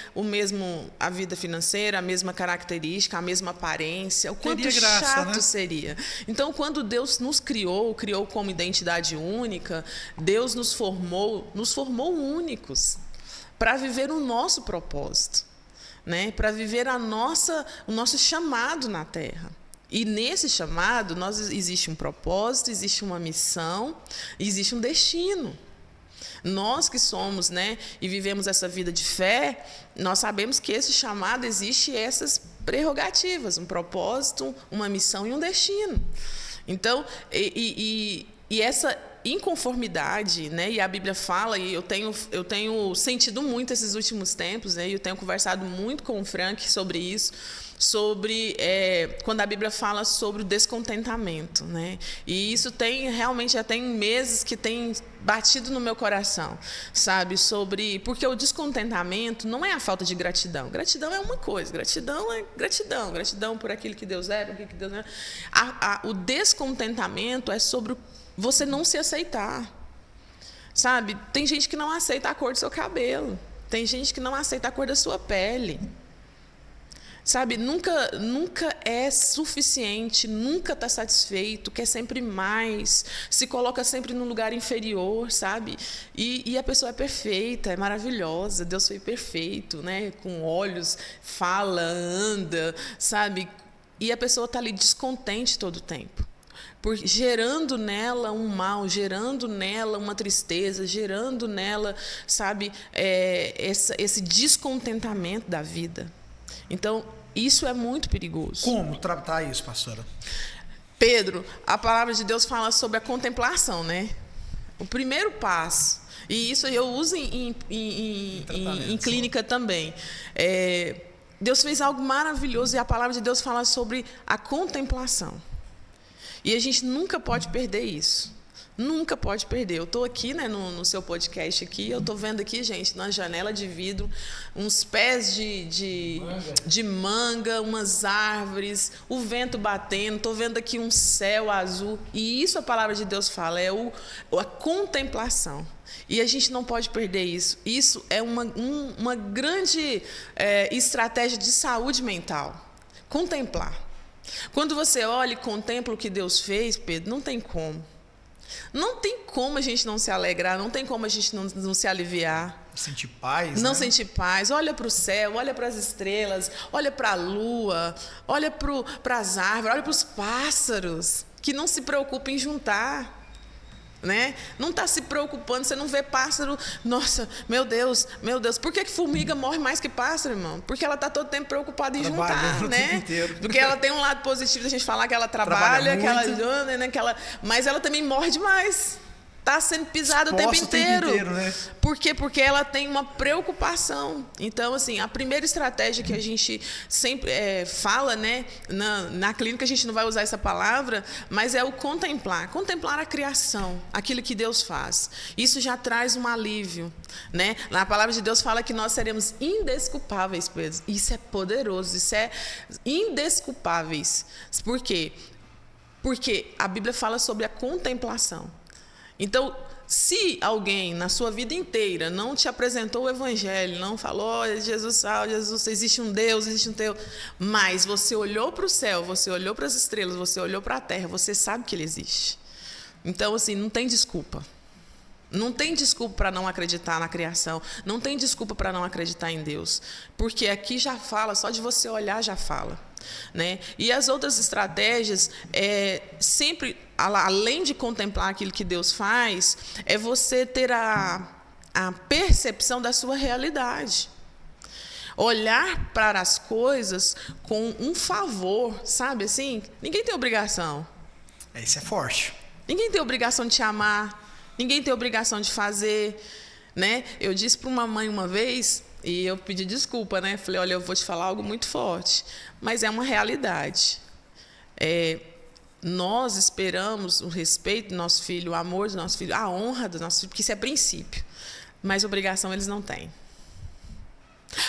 S2: a vida financeira, a mesma característica, a mesma aparência, o quanto chato, né? Seria. Então, quando Deus nos criou como identidade única, Deus nos formou únicos para viver o nosso propósito. Né, para viver o nosso chamado na Terra. E nesse chamado existe um propósito, existe uma missão, existe um destino. Nós que somos, né, e vivemos essa vida de fé, nós sabemos que esse chamado existe essas prerrogativas, um propósito, uma missão e um destino. Então, e essa inconformidade, né? E a Bíblia fala, e eu tenho sentido muito esses últimos tempos, né? E eu tenho conversado muito com o Frank sobre isso, quando a Bíblia fala sobre o descontentamento, né? E isso realmente já tem meses que tem batido no meu coração, sabe? Porque o descontentamento não é a falta de gratidão. Gratidão é uma coisa, gratidão é gratidão por aquilo que Deus é, por aquilo que Deus é. O descontentamento é sobre você não se aceitar, sabe? Tem gente que não aceita a cor do seu cabelo, tem gente que não aceita a cor da sua pele, sabe? Nunca é suficiente, nunca está satisfeito, quer sempre mais, se coloca sempre num lugar inferior, sabe? E a pessoa é perfeita, é maravilhosa, Deus foi perfeito, né? Com olhos, fala, anda, sabe? E a pessoa está ali descontente todo o tempo. Gerando nela um mal, gerando nela uma tristeza, gerando nela, sabe, esse descontentamento da vida. Então, isso é muito perigoso.
S1: Como tratar isso, pastora?
S2: Pedro, a palavra de Deus fala sobre a contemplação, né? O primeiro passo, e isso eu uso em clínica também. Deus fez algo maravilhoso e a palavra de Deus fala sobre a contemplação. E a gente nunca pode perder isso. Nunca pode perder. Eu estou aqui, né, no seu podcast aqui, eu estou vendo aqui, gente, na janela de vidro, uns pés de manga, umas árvores, o vento batendo, estou vendo aqui um céu azul. E isso a palavra de Deus fala, a contemplação. E a gente não pode perder isso. Isso é uma grande estratégia de saúde mental. Contemplar. Quando você olha e contempla o que Deus fez, Pedro, não tem como. Não tem como a gente não se alegrar, não tem como a gente não se aliviar.
S1: Sentir paz,
S2: não,
S1: né?
S2: Sentir paz. Olha para o céu, olha para as estrelas, olha para a lua, olha para as árvores, olha para os pássaros, que não se preocupem em juntar. né? Não está se preocupando, você não vê pássaro, nossa, meu Deus, por que formiga morre mais que pássaro, irmão? Porque ela está todo tempo preocupada em juntar, né? Porque ela tem um lado positivo da gente falar que ela trabalha que ela, mas ela também morre demais. Está sendo pisada o tempo inteiro.
S1: Né?
S2: Por quê? Porque ela tem uma preocupação. Então, assim, a primeira estratégia que a gente sempre fala, né? Na clínica a gente não vai usar essa palavra, mas é o contemplar. Contemplar a criação, aquilo que Deus faz. Isso já traz um alívio, né? Na palavra de Deus fala que nós seremos indesculpáveis, Pedro. Isso é poderoso, isso é indesculpáveis. Por quê? Porque a Bíblia fala sobre a contemplação. Então, se alguém na sua vida inteira não te apresentou o Evangelho, não falou, Jesus salve, Jesus, existe um Deus, mas você olhou para o céu, você olhou para as estrelas, você olhou para a terra, você sabe que Ele existe. Então, assim, não tem desculpa. Não tem desculpa para não acreditar na criação, não tem desculpa para não acreditar em Deus, porque aqui já fala, só de você olhar já fala, né? E as outras estratégias, sempre, além de contemplar aquilo que Deus faz, é você ter a percepção da sua realidade. Olhar para as coisas com um favor, sabe assim? Ninguém tem obrigação.
S1: Isso é forte.
S2: Ninguém tem obrigação de te amar. Ninguém tem obrigação de fazer, né? Eu disse para uma mãe uma vez, e eu pedi desculpa, né? Falei, olha, eu vou te falar algo muito forte, mas é uma realidade. Nós esperamos o respeito do nosso filho, o amor do nosso filho, a honra do nosso filho, porque isso é princípio. Mas obrigação eles não têm.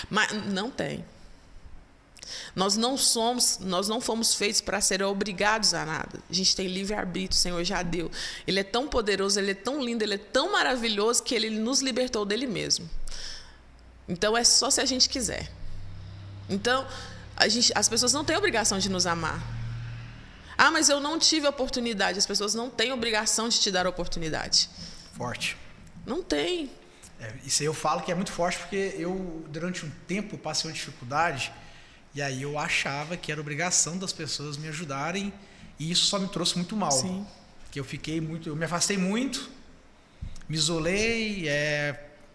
S2: Mas não tem. Nós não fomos feitos para ser obrigados a nada. A gente tem livre-arbítrio, o Senhor já deu. Ele é tão poderoso, Ele é tão lindo, Ele é tão maravilhoso que Ele nos libertou dele mesmo. Então, é só se a gente quiser. Então, as pessoas não têm obrigação de nos amar. Ah, mas eu não tive oportunidade. As pessoas não têm obrigação de te dar oportunidade.
S1: Forte.
S2: Não tem.
S1: Isso aí eu falo que é muito forte, porque eu, durante um tempo, passei uma dificuldade. E aí eu achava que era obrigação das pessoas me ajudarem, e isso só me trouxe muito mal.
S2: Sim.
S1: Que eu me afastei muito, me isolei,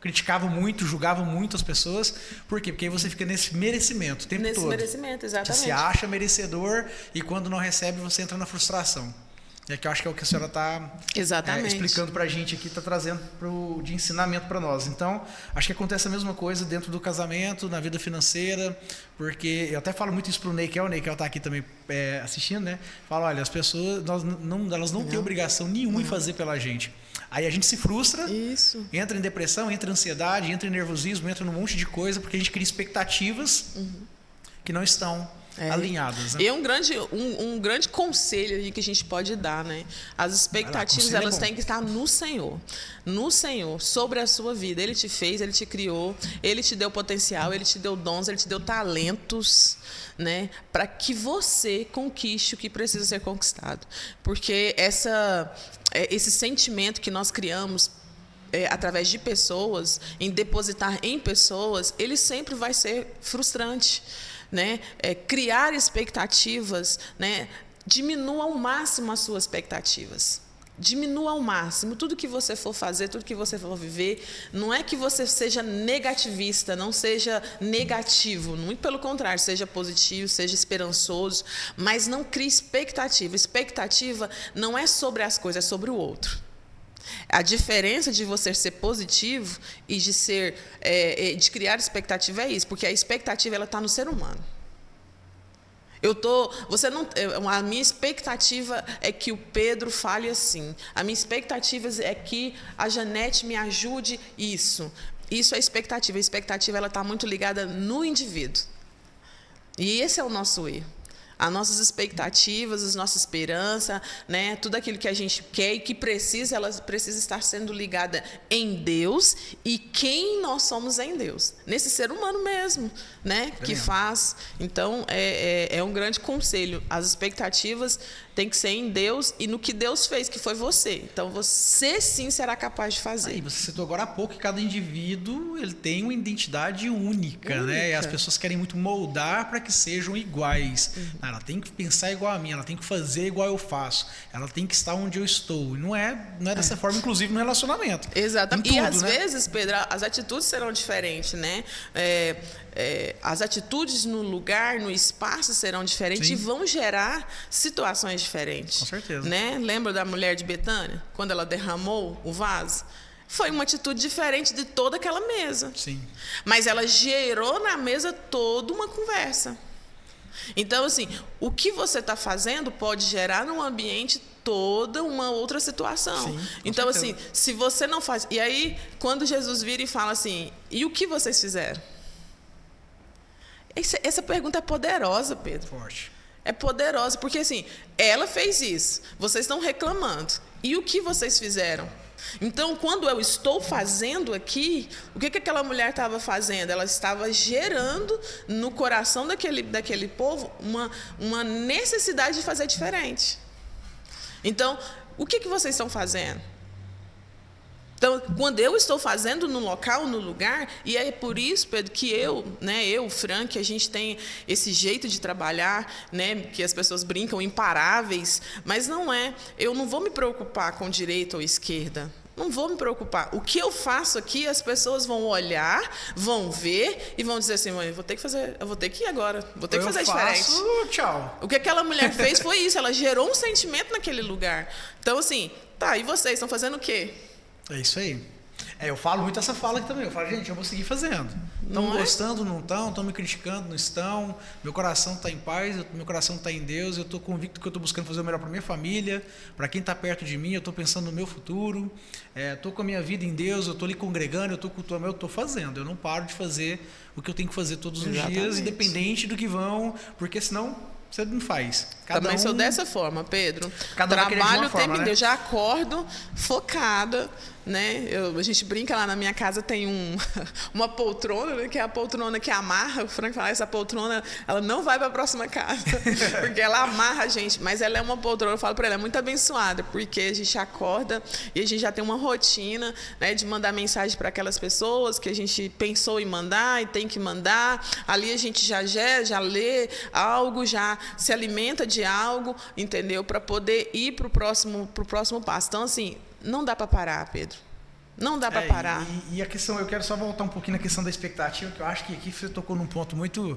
S1: criticava muito, julgava muito as pessoas. Por quê? Porque aí você fica nesse merecimento o tempo todo.
S2: Nesse merecimento, exatamente.
S1: Você se acha merecedor e quando não recebe você entra na frustração. É que eu acho que é o que a senhora está explicando para a gente aqui, está trazendo de ensinamento para nós. Então, acho que acontece a mesma coisa dentro do casamento, na vida financeira, porque eu até falo muito isso para o Ney, que está aqui também assistindo, né? Falo, olha, as pessoas, elas não têm obrigação nenhuma em fazer pela gente. Aí a gente se frustra, entra em depressão, entra em ansiedade, entra em nervosismo, entra num monte de coisa, porque a gente cria expectativas que não estão alinhadas, né?
S2: E um grande conselho aí que a gente pode dar, né? As expectativas elas têm que estar no Senhor, sobre a sua vida. Ele te fez, Ele te criou, Ele te deu potencial, Ele te deu dons, Ele te deu talentos, né? Para que você conquiste o que precisa ser conquistado, porque esse sentimento que nós criamos através de pessoas, em depositar em pessoas, ele sempre vai ser frustrante. Né? Criar expectativas, né? Diminua ao máximo as suas expectativas. Diminua ao máximo. Tudo que você for fazer, tudo que você for viver, não é que você seja negativista, não seja negativo. Muito pelo contrário, seja positivo, seja esperançoso, mas não crie expectativa. Expectativa não é sobre as coisas, é sobre o outro. A diferença de você ser positivo e de criar expectativa é isso, porque a expectativa ela está no ser humano. A minha expectativa é que o Pedro fale assim. A minha expectativa é que a Janete me ajude isso. Isso é expectativa. A expectativa ela está muito ligada no indivíduo. E esse é o nosso erro. As nossas expectativas, a nossa esperança, né? Tudo aquilo que a gente quer e que ela precisa estar sendo ligada em Deus e quem nós somos em Deus. Nesse ser humano mesmo, né? Que faz. Então, é um grande conselho. As expectativas têm que ser em Deus e no que Deus fez, que foi você. Então, você sim será capaz de fazer.
S1: Aí, você citou agora há pouco que cada indivíduo ele tem uma identidade única, né? E as pessoas querem muito moldar para que sejam iguais. Ela tem que pensar igual a mim, ela tem que fazer igual eu faço, ela tem que estar onde eu estou. E não é dessa forma, inclusive, no relacionamento.
S2: Exatamente.
S1: Tudo,
S2: e às
S1: né?
S2: vezes, Pedro, as atitudes serão diferentes, né? As atitudes no lugar, no espaço serão diferentes. Sim. E vão gerar situações diferentes.
S1: Com certeza.
S2: Né? Lembra da mulher de Betânia, quando ela derramou o vaso? Foi uma atitude diferente de toda aquela mesa.
S1: Sim.
S2: Mas ela gerou na mesa toda uma conversa. Então, assim, o que você está fazendo pode gerar no ambiente toda uma outra situação. Sim, então, certeza. Assim, se você não faz... E aí, quando Jesus vira e fala assim, e o que vocês fizeram? Essa pergunta é poderosa, Pedro.
S1: Forte.
S2: É poderosa, porque assim, ela fez isso, vocês estão reclamando. E o que vocês fizeram? Então, quando eu estou fazendo aqui, o que aquela mulher estava fazendo? Ela estava gerando no coração daquele povo uma necessidade de fazer diferente. Então, o que vocês estão fazendo? Então, quando eu estou fazendo no local, no lugar, e é por isso, Pedro, que eu, Frank, a gente tem esse jeito de trabalhar, né, que as pessoas brincam, imparáveis, mas não é. Eu não vou me preocupar com direita ou esquerda. Não vou me preocupar. O que eu faço aqui, as pessoas vão olhar, vão ver e vão dizer assim, mãe, eu vou ter que ir agora, vou ter que fazer diferente.
S1: Tchau.
S2: O que aquela mulher fez foi isso, ela gerou um sentimento naquele lugar. Então, assim, tá, e vocês estão fazendo o quê?
S1: É isso aí. Eu falo muito essa fala aqui também. Eu falo, gente, eu vou seguir fazendo. Estão gostando, não estão me criticando, não estão. Meu coração está em paz, meu coração está em Deus. Eu estou convicto que eu estou buscando fazer o melhor para minha família, para quem está perto de mim. Eu estou pensando no meu futuro. Estou com a minha vida em Deus, eu estou ali congregando, eu estou cultuando, eu estou fazendo. Eu não paro de fazer o que eu tenho que fazer todos os dias, independente do que vão, porque senão você não faz.
S2: Também sou dessa forma, Pedro.
S1: Trabalho o tempo
S2: inteiro, eu já acordo focada, né? A gente brinca lá na minha casa, tem uma poltrona, né? Que é a poltrona que amarra. O Frank fala, essa poltrona, ela não vai para a próxima casa, porque ela amarra a gente. Mas ela é uma poltrona, eu falo para ela, é muito abençoada, porque a gente acorda e a gente já tem uma rotina, né, de mandar mensagem para aquelas pessoas que a gente pensou em mandar e tem que mandar. Ali a gente já lê algo, já se alimenta de algo, entendeu? Para poder ir para o próximo passo. Então, assim, não dá para parar, Pedro. Não dá para parar.
S1: E a questão, eu quero só voltar um pouquinho na questão da expectativa, que eu acho que aqui você tocou num ponto muito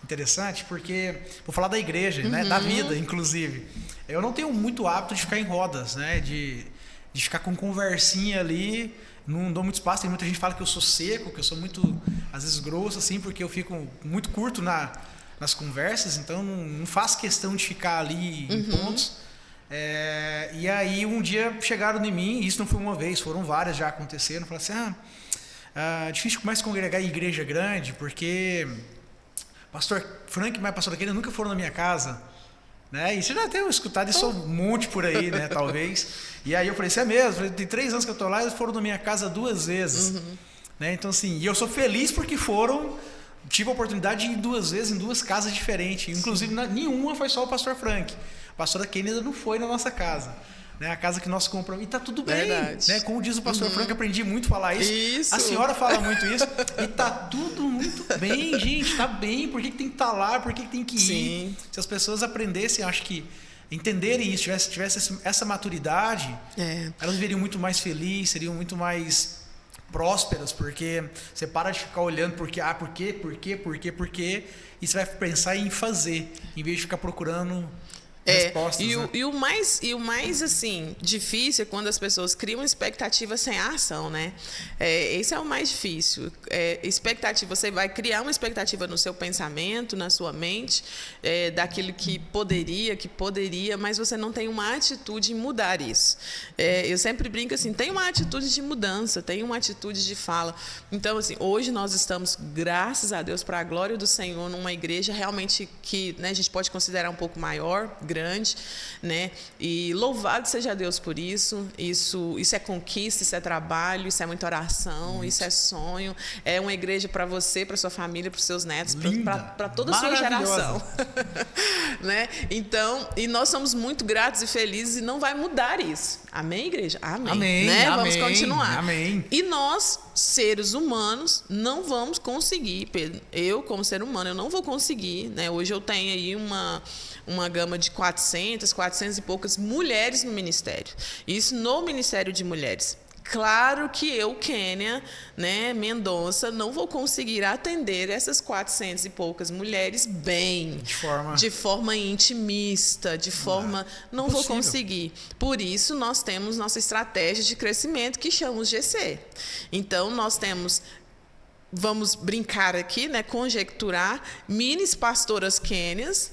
S1: interessante, porque vou falar da igreja, né? Da vida, inclusive. Eu não tenho muito hábito de ficar em rodas, né? De ficar com conversinha ali. Não dou muito espaço. Tem muita gente que fala que eu sou seco, que eu sou muito, às vezes, grosso, assim, porque eu fico muito curto nas conversas, então não faço questão de ficar ali em pontos. E aí um dia chegaram em mim, e isso não foi uma vez, foram várias já aconteceram, falaram assim, difícil mais congregar em igreja grande, porque pastor Frank e pastor Keila nunca foram na minha casa, né? E você já tem escutado isso um monte por aí, né? Talvez. E aí eu falei, isso é mesmo, falei, tem 3 anos que eu estou lá, eles foram na minha casa 2 vezes, né? Então assim, e eu sou feliz porque tive a oportunidade de ir 2 vezes em 2 casas diferentes. Inclusive, nenhuma foi só o pastor Frank. A pastora Kenny ainda não foi na nossa casa. Né? A casa que nós compramos. E tá tudo bem. Né? Como diz o pastor Frank, aprendi muito a falar isso. A senhora fala muito isso. E tá tudo muito bem, gente. Tá bem. Por que tem que estar lá? Por que tem que ir? Sim. Se as pessoas aprendessem, acho que entenderem isso, tivesse essa maturidade, elas viveriam muito mais felizes, seriam muito mais prósperas, porque você para de ficar olhando por quê, e você vai pensar em fazer, em vez de ficar procurando respostas.
S2: E o mais assim, difícil é quando as pessoas criam expectativa sem a ação, né? Esse é o mais difícil. Expectativa, você vai criar uma expectativa no seu pensamento, na sua mente, daquilo que poderia, mas você não tem uma atitude em mudar isso. Eu sempre brinco assim, tem uma atitude de mudança, tem uma atitude de fala. Então, assim, hoje nós estamos, graças a Deus, para a glória do Senhor, numa igreja realmente que, né, a gente pode considerar um pouco maior, grande, né? E louvado seja Deus por isso. Isso é conquista, isso é trabalho, isso é muita oração, isso é sonho. É uma igreja para você, para sua família, para os seus netos, para toda a sua geração. Né? Então, e nós somos muito gratos e felizes e não vai mudar isso. Amém, igreja? Amém.
S1: Amém,
S2: né?
S1: amém,
S2: vamos continuar.
S1: Amém.
S2: E nós, seres humanos, não vamos conseguir, Pedro. Eu, como ser humano, eu não vou conseguir, né? Hoje eu tenho aí uma gama de 400 e poucas mulheres no ministério. Isso no Ministério de Mulheres. Claro que eu, Kênia, né, Mendonça, não vou conseguir atender essas 400 e poucas mulheres bem, de forma intimista, de forma... Não vou conseguir. Por isso, nós temos nossa estratégia de crescimento, que chamamos GC. Então, nós temos... Vamos brincar aqui, né, conjecturar, minis pastoras Kênias,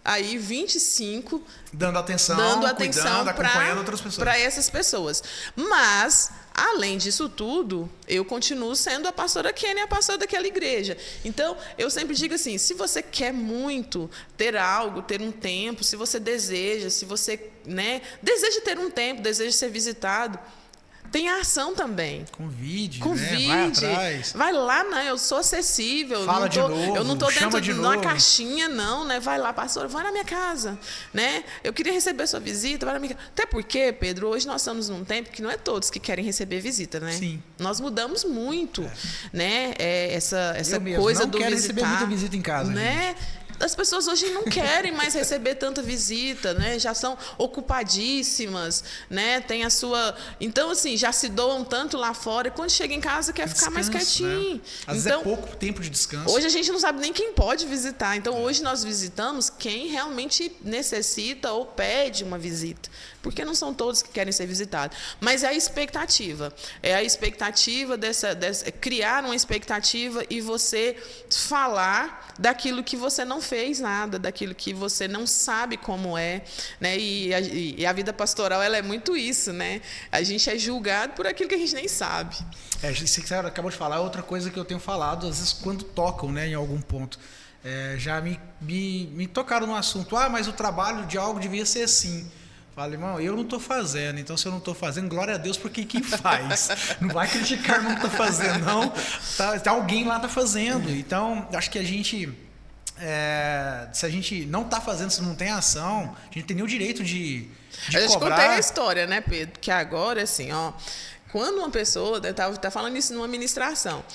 S2: aí 25
S1: dando atenção cuidando, acompanhando outras pessoas,
S2: para essas pessoas. Mas, além disso tudo, eu continuo sendo a pastora Kênia, a pastora daquela igreja. Então, eu sempre digo assim, se você quer muito ter algo, ter um tempo, se você deseja, se você, né, deseja ter um tempo, deseja ser visitado, tem a ação também.
S1: Convide. Né? Vai atrás.
S2: Vai lá, né? Eu sou acessível.
S1: Fala de novo.
S2: Eu não estou dentro de uma
S1: novo.
S2: Caixinha, não, né? Vai lá, pastor, vai na minha casa, né? Eu queria receber sua visita, vai na minha casa. Até porque, Pedro, hoje nós estamos num tempo que não é todos que querem receber visita, né?
S1: Sim.
S2: Nós mudamos muito, né? Essa
S1: eu
S2: coisa
S1: não
S2: do
S1: quero
S2: visitar,
S1: receber muita visita em casa,
S2: né?
S1: Gente.
S2: As pessoas hoje não querem mais receber tanta visita, né? Já são ocupadíssimas, né? Tem a sua... Então, assim, já se doam tanto lá fora e quando chega em casa quer ficar mais quietinho.
S1: Né? Às vezes é pouco tempo de descanso.
S2: Hoje a gente não sabe nem quem pode visitar. Então, hoje nós visitamos quem realmente necessita ou pede uma visita. Porque não são todos que querem ser visitados. Mas é a expectativa. É a expectativa dessa criar uma expectativa e você falar daquilo que você não fez nada, daquilo que você não sabe como é, né? E a vida pastoral, ela é muito isso, né? A gente é julgado por aquilo que a gente nem sabe.
S1: Isso que você acabou de falar é outra coisa que eu tenho falado, às vezes quando tocam, né, em algum ponto. Já me tocaram no assunto, mas o trabalho de algo devia ser assim. Fala, irmão, eu não estou fazendo, então se eu não estou fazendo, glória a Deus, porque quem faz? Não vai criticar o irmão que está fazendo, não. Tá, alguém lá está fazendo. Então, acho que a gente, se a gente não está fazendo, se não tem ação, a gente não tem nem o direito de cobrar.
S2: Eu te contei a história, né, Pedro? Que agora, assim, quando uma pessoa, eu estava falando isso numa ministração,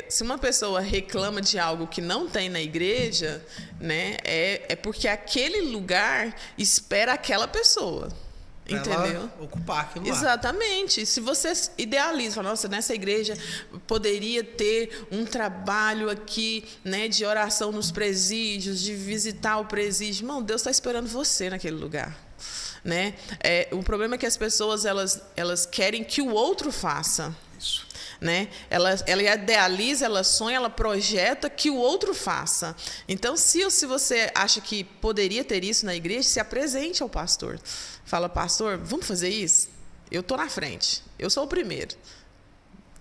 S2: se uma pessoa reclama de algo que não tem na igreja, né, é porque aquele lugar espera aquela pessoa. Pra entendeu?
S1: Ocupar aquilo lá.
S2: Exatamente. Se você idealiza, fala, nossa, nessa igreja poderia ter um trabalho aqui, né, de oração nos presídios, de visitar o presídio. Irmão, Deus está esperando você naquele lugar. Né? O problema é que as pessoas elas querem que o outro faça.
S1: Isso.
S2: Né? Ela idealiza, ela sonha, ela projeta que o outro faça. Então, se você acha que poderia ter isso na igreja, se apresente ao pastor. Fala, pastor, vamos fazer isso? Eu estou na frente, eu sou o primeiro.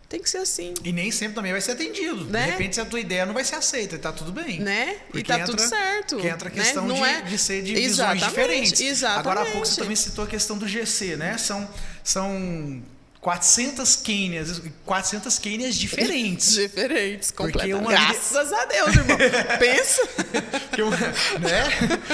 S2: Tem que ser assim.
S1: E nem sempre também vai ser atendido.
S2: Né?
S1: De repente, se a tua ideia não vai ser aceita, e tá tudo bem.
S2: Né? E tá tudo certo.
S1: Que entra a questão,
S2: né?
S1: de ser de visões diferentes.
S2: Exatamente.
S1: Agora há pouco você também citou a questão do GC, né? São 400 Kênias diferentes.
S2: Diferentes, completamente.
S1: Graças
S2: a Deus, irmão. Pensa.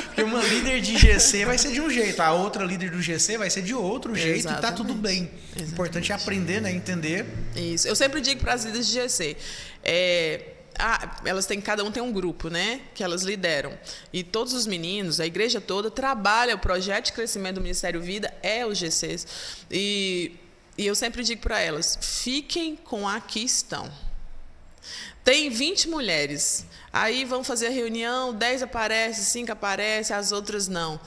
S1: Porque uma líder de GC vai ser de um jeito, a outra líder do GC vai ser de outro jeito. Exatamente. E tá tudo bem. O importante é aprender, né? Entender.
S2: Isso. Eu sempre digo para as líderes de GC, cada um tem um grupo, né, que elas lideram. E todos os meninos, a igreja toda, trabalha o projeto de crescimento do Ministério Vida, os GCs. E eu sempre digo para elas, fiquem com a que estão. Tem 20 mulheres, aí vão fazer a reunião, 10 aparecem, 5 aparecem, as outras não.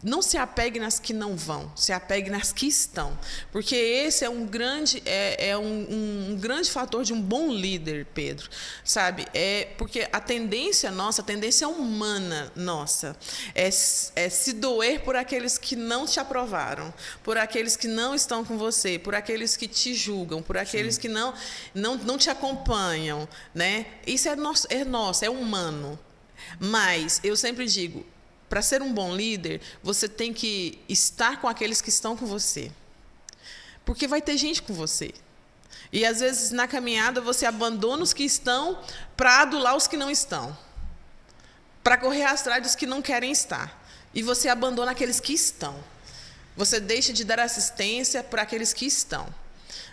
S2: Não se apegue nas que não vão, se apegue nas que estão. Porque esse é um grande, um grande fator de um bom líder, Pedro. Sabe? Porque a tendência nossa, a tendência humana nossa, é se doer por aqueles que não te aprovaram, por aqueles que não estão com você, por aqueles que te julgam, por aqueles que não te acompanham. Né? Isso é nosso, é humano. Mas eu sempre digo, para ser um bom líder, você tem que estar com aqueles que estão com você. Porque vai ter gente com você. E, às vezes, na caminhada, você abandona os que estão para adular os que não estão. Para correr atrás dos que não querem estar. E você abandona aqueles que estão. Você deixa de dar assistência para aqueles que estão.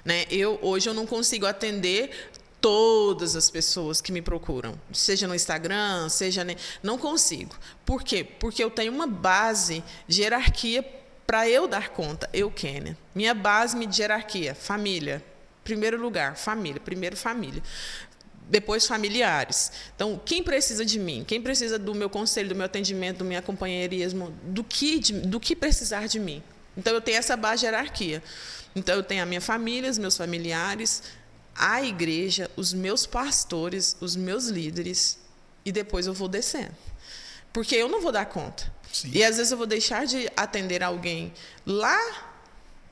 S2: Né? Hoje eu não consigo atender todas as pessoas que me procuram, seja no Instagram, seja... Não consigo. Por quê? Porque eu tenho uma base de hierarquia para eu dar conta, eu, Kênia. Minha base de hierarquia, família. Primeiro lugar, família. Primeiro, família. Depois, familiares. Então, quem precisa de mim? Quem precisa do meu conselho, do meu atendimento, do meu companheirismo? Do que precisar de mim? Então, eu tenho essa base de hierarquia. Então, eu tenho a minha família, os meus familiares, a igreja, os meus pastores, os meus líderes, e depois eu vou descendo. Porque eu não vou dar conta. Sim. E às vezes eu vou deixar de atender alguém lá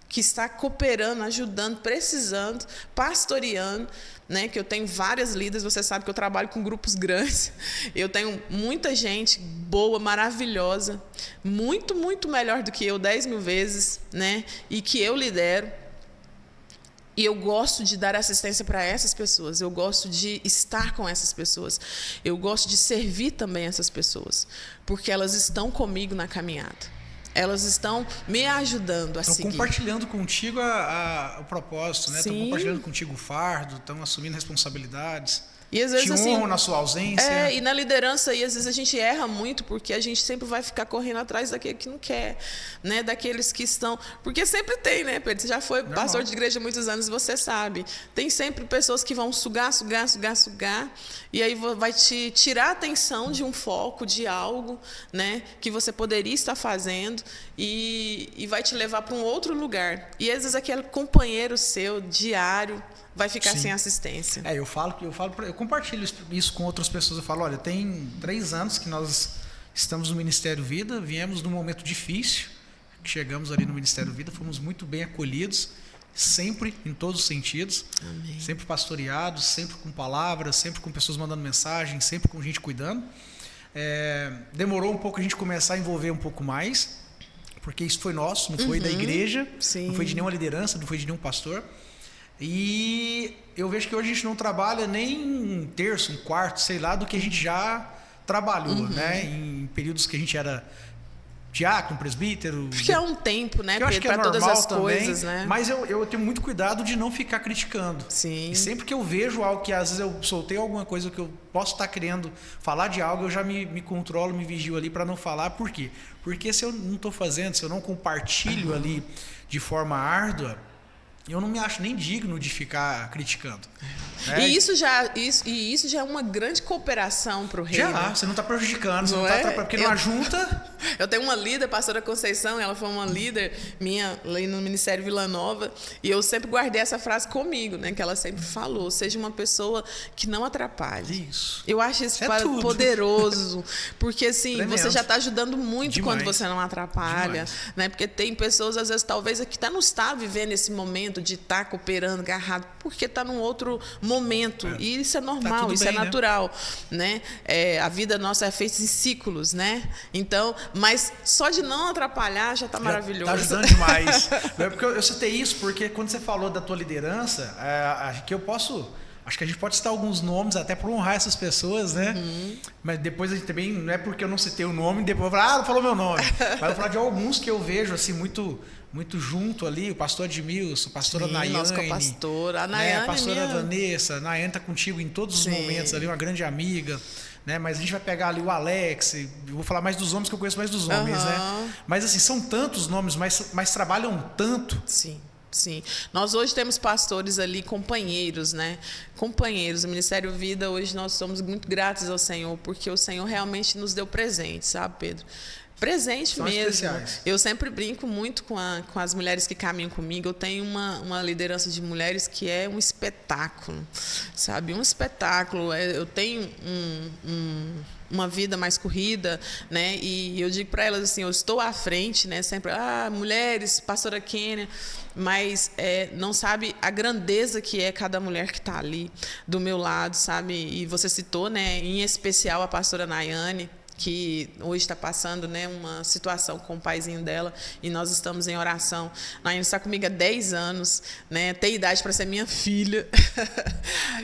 S2: que está cooperando, ajudando, precisando, pastoreando, né? Que eu tenho várias líderes, você sabe que eu trabalho com grupos grandes. Eu tenho muita gente boa, maravilhosa, muito, muito melhor do que eu, 10 mil vezes, né? E que eu lidero. E eu gosto de dar assistência para essas pessoas, eu gosto de estar com essas pessoas, eu gosto de servir também essas pessoas, porque elas estão comigo na caminhada, elas estão me ajudando a seguir.
S1: Estão compartilhando contigo o propósito, né? Estão compartilhando contigo o fardo, estão assumindo responsabilidades.
S2: E às vezes,
S1: te honram na sua ausência.
S2: E na liderança, e às vezes a gente erra muito, porque a gente sempre vai ficar correndo atrás daquele que não quer, né? Daqueles que estão... Porque sempre tem, né, Pedro? Você já foi pastor de igreja há muitos anos, você sabe. Tem sempre pessoas que vão sugar, e aí vai te tirar a atenção de um foco, de algo, né? Que você poderia estar fazendo, e vai te levar para um outro lugar. E às vezes aquele companheiro seu, diário, vai ficar sem assistência.
S1: Eu compartilho isso com outras pessoas. Eu falo, olha, tem 3 anos que nós estamos no Ministério Vida, viemos num momento difícil, que chegamos ali no Ministério Vida, fomos muito bem acolhidos, sempre, em todos os sentidos.
S2: Amém.
S1: Sempre pastoreados, sempre com palavras, sempre com pessoas mandando mensagem, sempre com gente cuidando. Demorou um pouco a gente começar a envolver um pouco mais, porque isso foi nosso, não foi da igreja, não foi de nenhuma liderança, não foi de nenhum pastor. E eu vejo que hoje a gente não trabalha nem um terço, um quarto, sei lá, do que a gente já trabalhou, né? Em períodos que a gente era diácono, presbítero.
S2: Porque é um tempo, né, Pedro, para todas as coisas, né?
S1: Mas eu tenho muito cuidado de não ficar criticando.
S2: Sim.
S1: E sempre que eu vejo algo que às vezes eu soltei alguma coisa que eu posso estar querendo falar de algo, eu já me controlo, me vigio ali para não falar. Por quê? Porque se eu não estou fazendo, se eu não compartilho ali de forma árdua, eu não me acho nem digno de ficar criticando.
S2: E isso já é uma grande cooperação para o reino.
S1: Já, você não está prejudicando, você não está atrapalhando, porque não ajunta.
S2: Eu tenho uma líder, a pastora Conceição, ela foi uma líder minha lá no Ministério Vila Nova, e eu sempre guardei essa frase comigo, né, que ela sempre falou, seja uma pessoa que não atrapalhe.
S1: Isso.
S2: Eu acho isso poderoso, porque assim,
S1: Tremendo.
S2: Você já está ajudando muito
S1: Demais.
S2: quando você não atrapalha, né? Porque tem pessoas, às vezes, talvez, que não está vivendo esse momento de estar cooperando, agarrado, porque está num outro momento. E isso é normal, isso é natural, né? A vida nossa é feita em ciclos, né? Então, mas só de não atrapalhar já está maravilhoso.
S1: Está ajudando demais. Porque eu citei isso porque quando você falou da tua liderança, que eu posso... Acho que a gente pode citar alguns nomes até para honrar essas pessoas, né? Mas depois a gente também, não é porque eu não citei o nome, depois eu vou falar, não falou meu nome. Mas eu vou falar de alguns que eu vejo assim muito junto ali, o pastor Edmilson, a pastora Nayane,
S2: nossa co-pastora, a Nayane,
S1: né? A pastora Vanessa, a Nayane está contigo em todos os momentos ali, uma grande amiga, né? Mas a gente vai pegar ali o Alex, eu vou falar mais dos homens, que eu conheço mais dos homens, né? Mas assim, são tantos nomes, mas trabalham tanto.
S2: Sim. Sim, nós hoje temos pastores ali, companheiros, né? Companheiros, o Ministério Vida, hoje nós somos muito gratos ao Senhor, porque o Senhor realmente nos deu presente, sabe, Pedro? Presente
S1: São
S2: mesmo.
S1: Especiais.
S2: Eu sempre brinco muito com as mulheres que caminham comigo. Eu tenho uma liderança de mulheres que é um espetáculo, sabe? Um espetáculo. Eu tenho uma vida mais corrida, né? E eu digo para elas assim, eu estou à frente, né? Sempre, mulheres, pastora Kênia, mas não sabe a grandeza que é cada mulher que está ali do meu lado, sabe? E você citou, né? Em especial a pastora Nayane, que hoje está passando, né, uma situação com o paizinho dela, e nós estamos em oração. Nayane está comigo há 10 anos, né, tem idade para ser minha filha,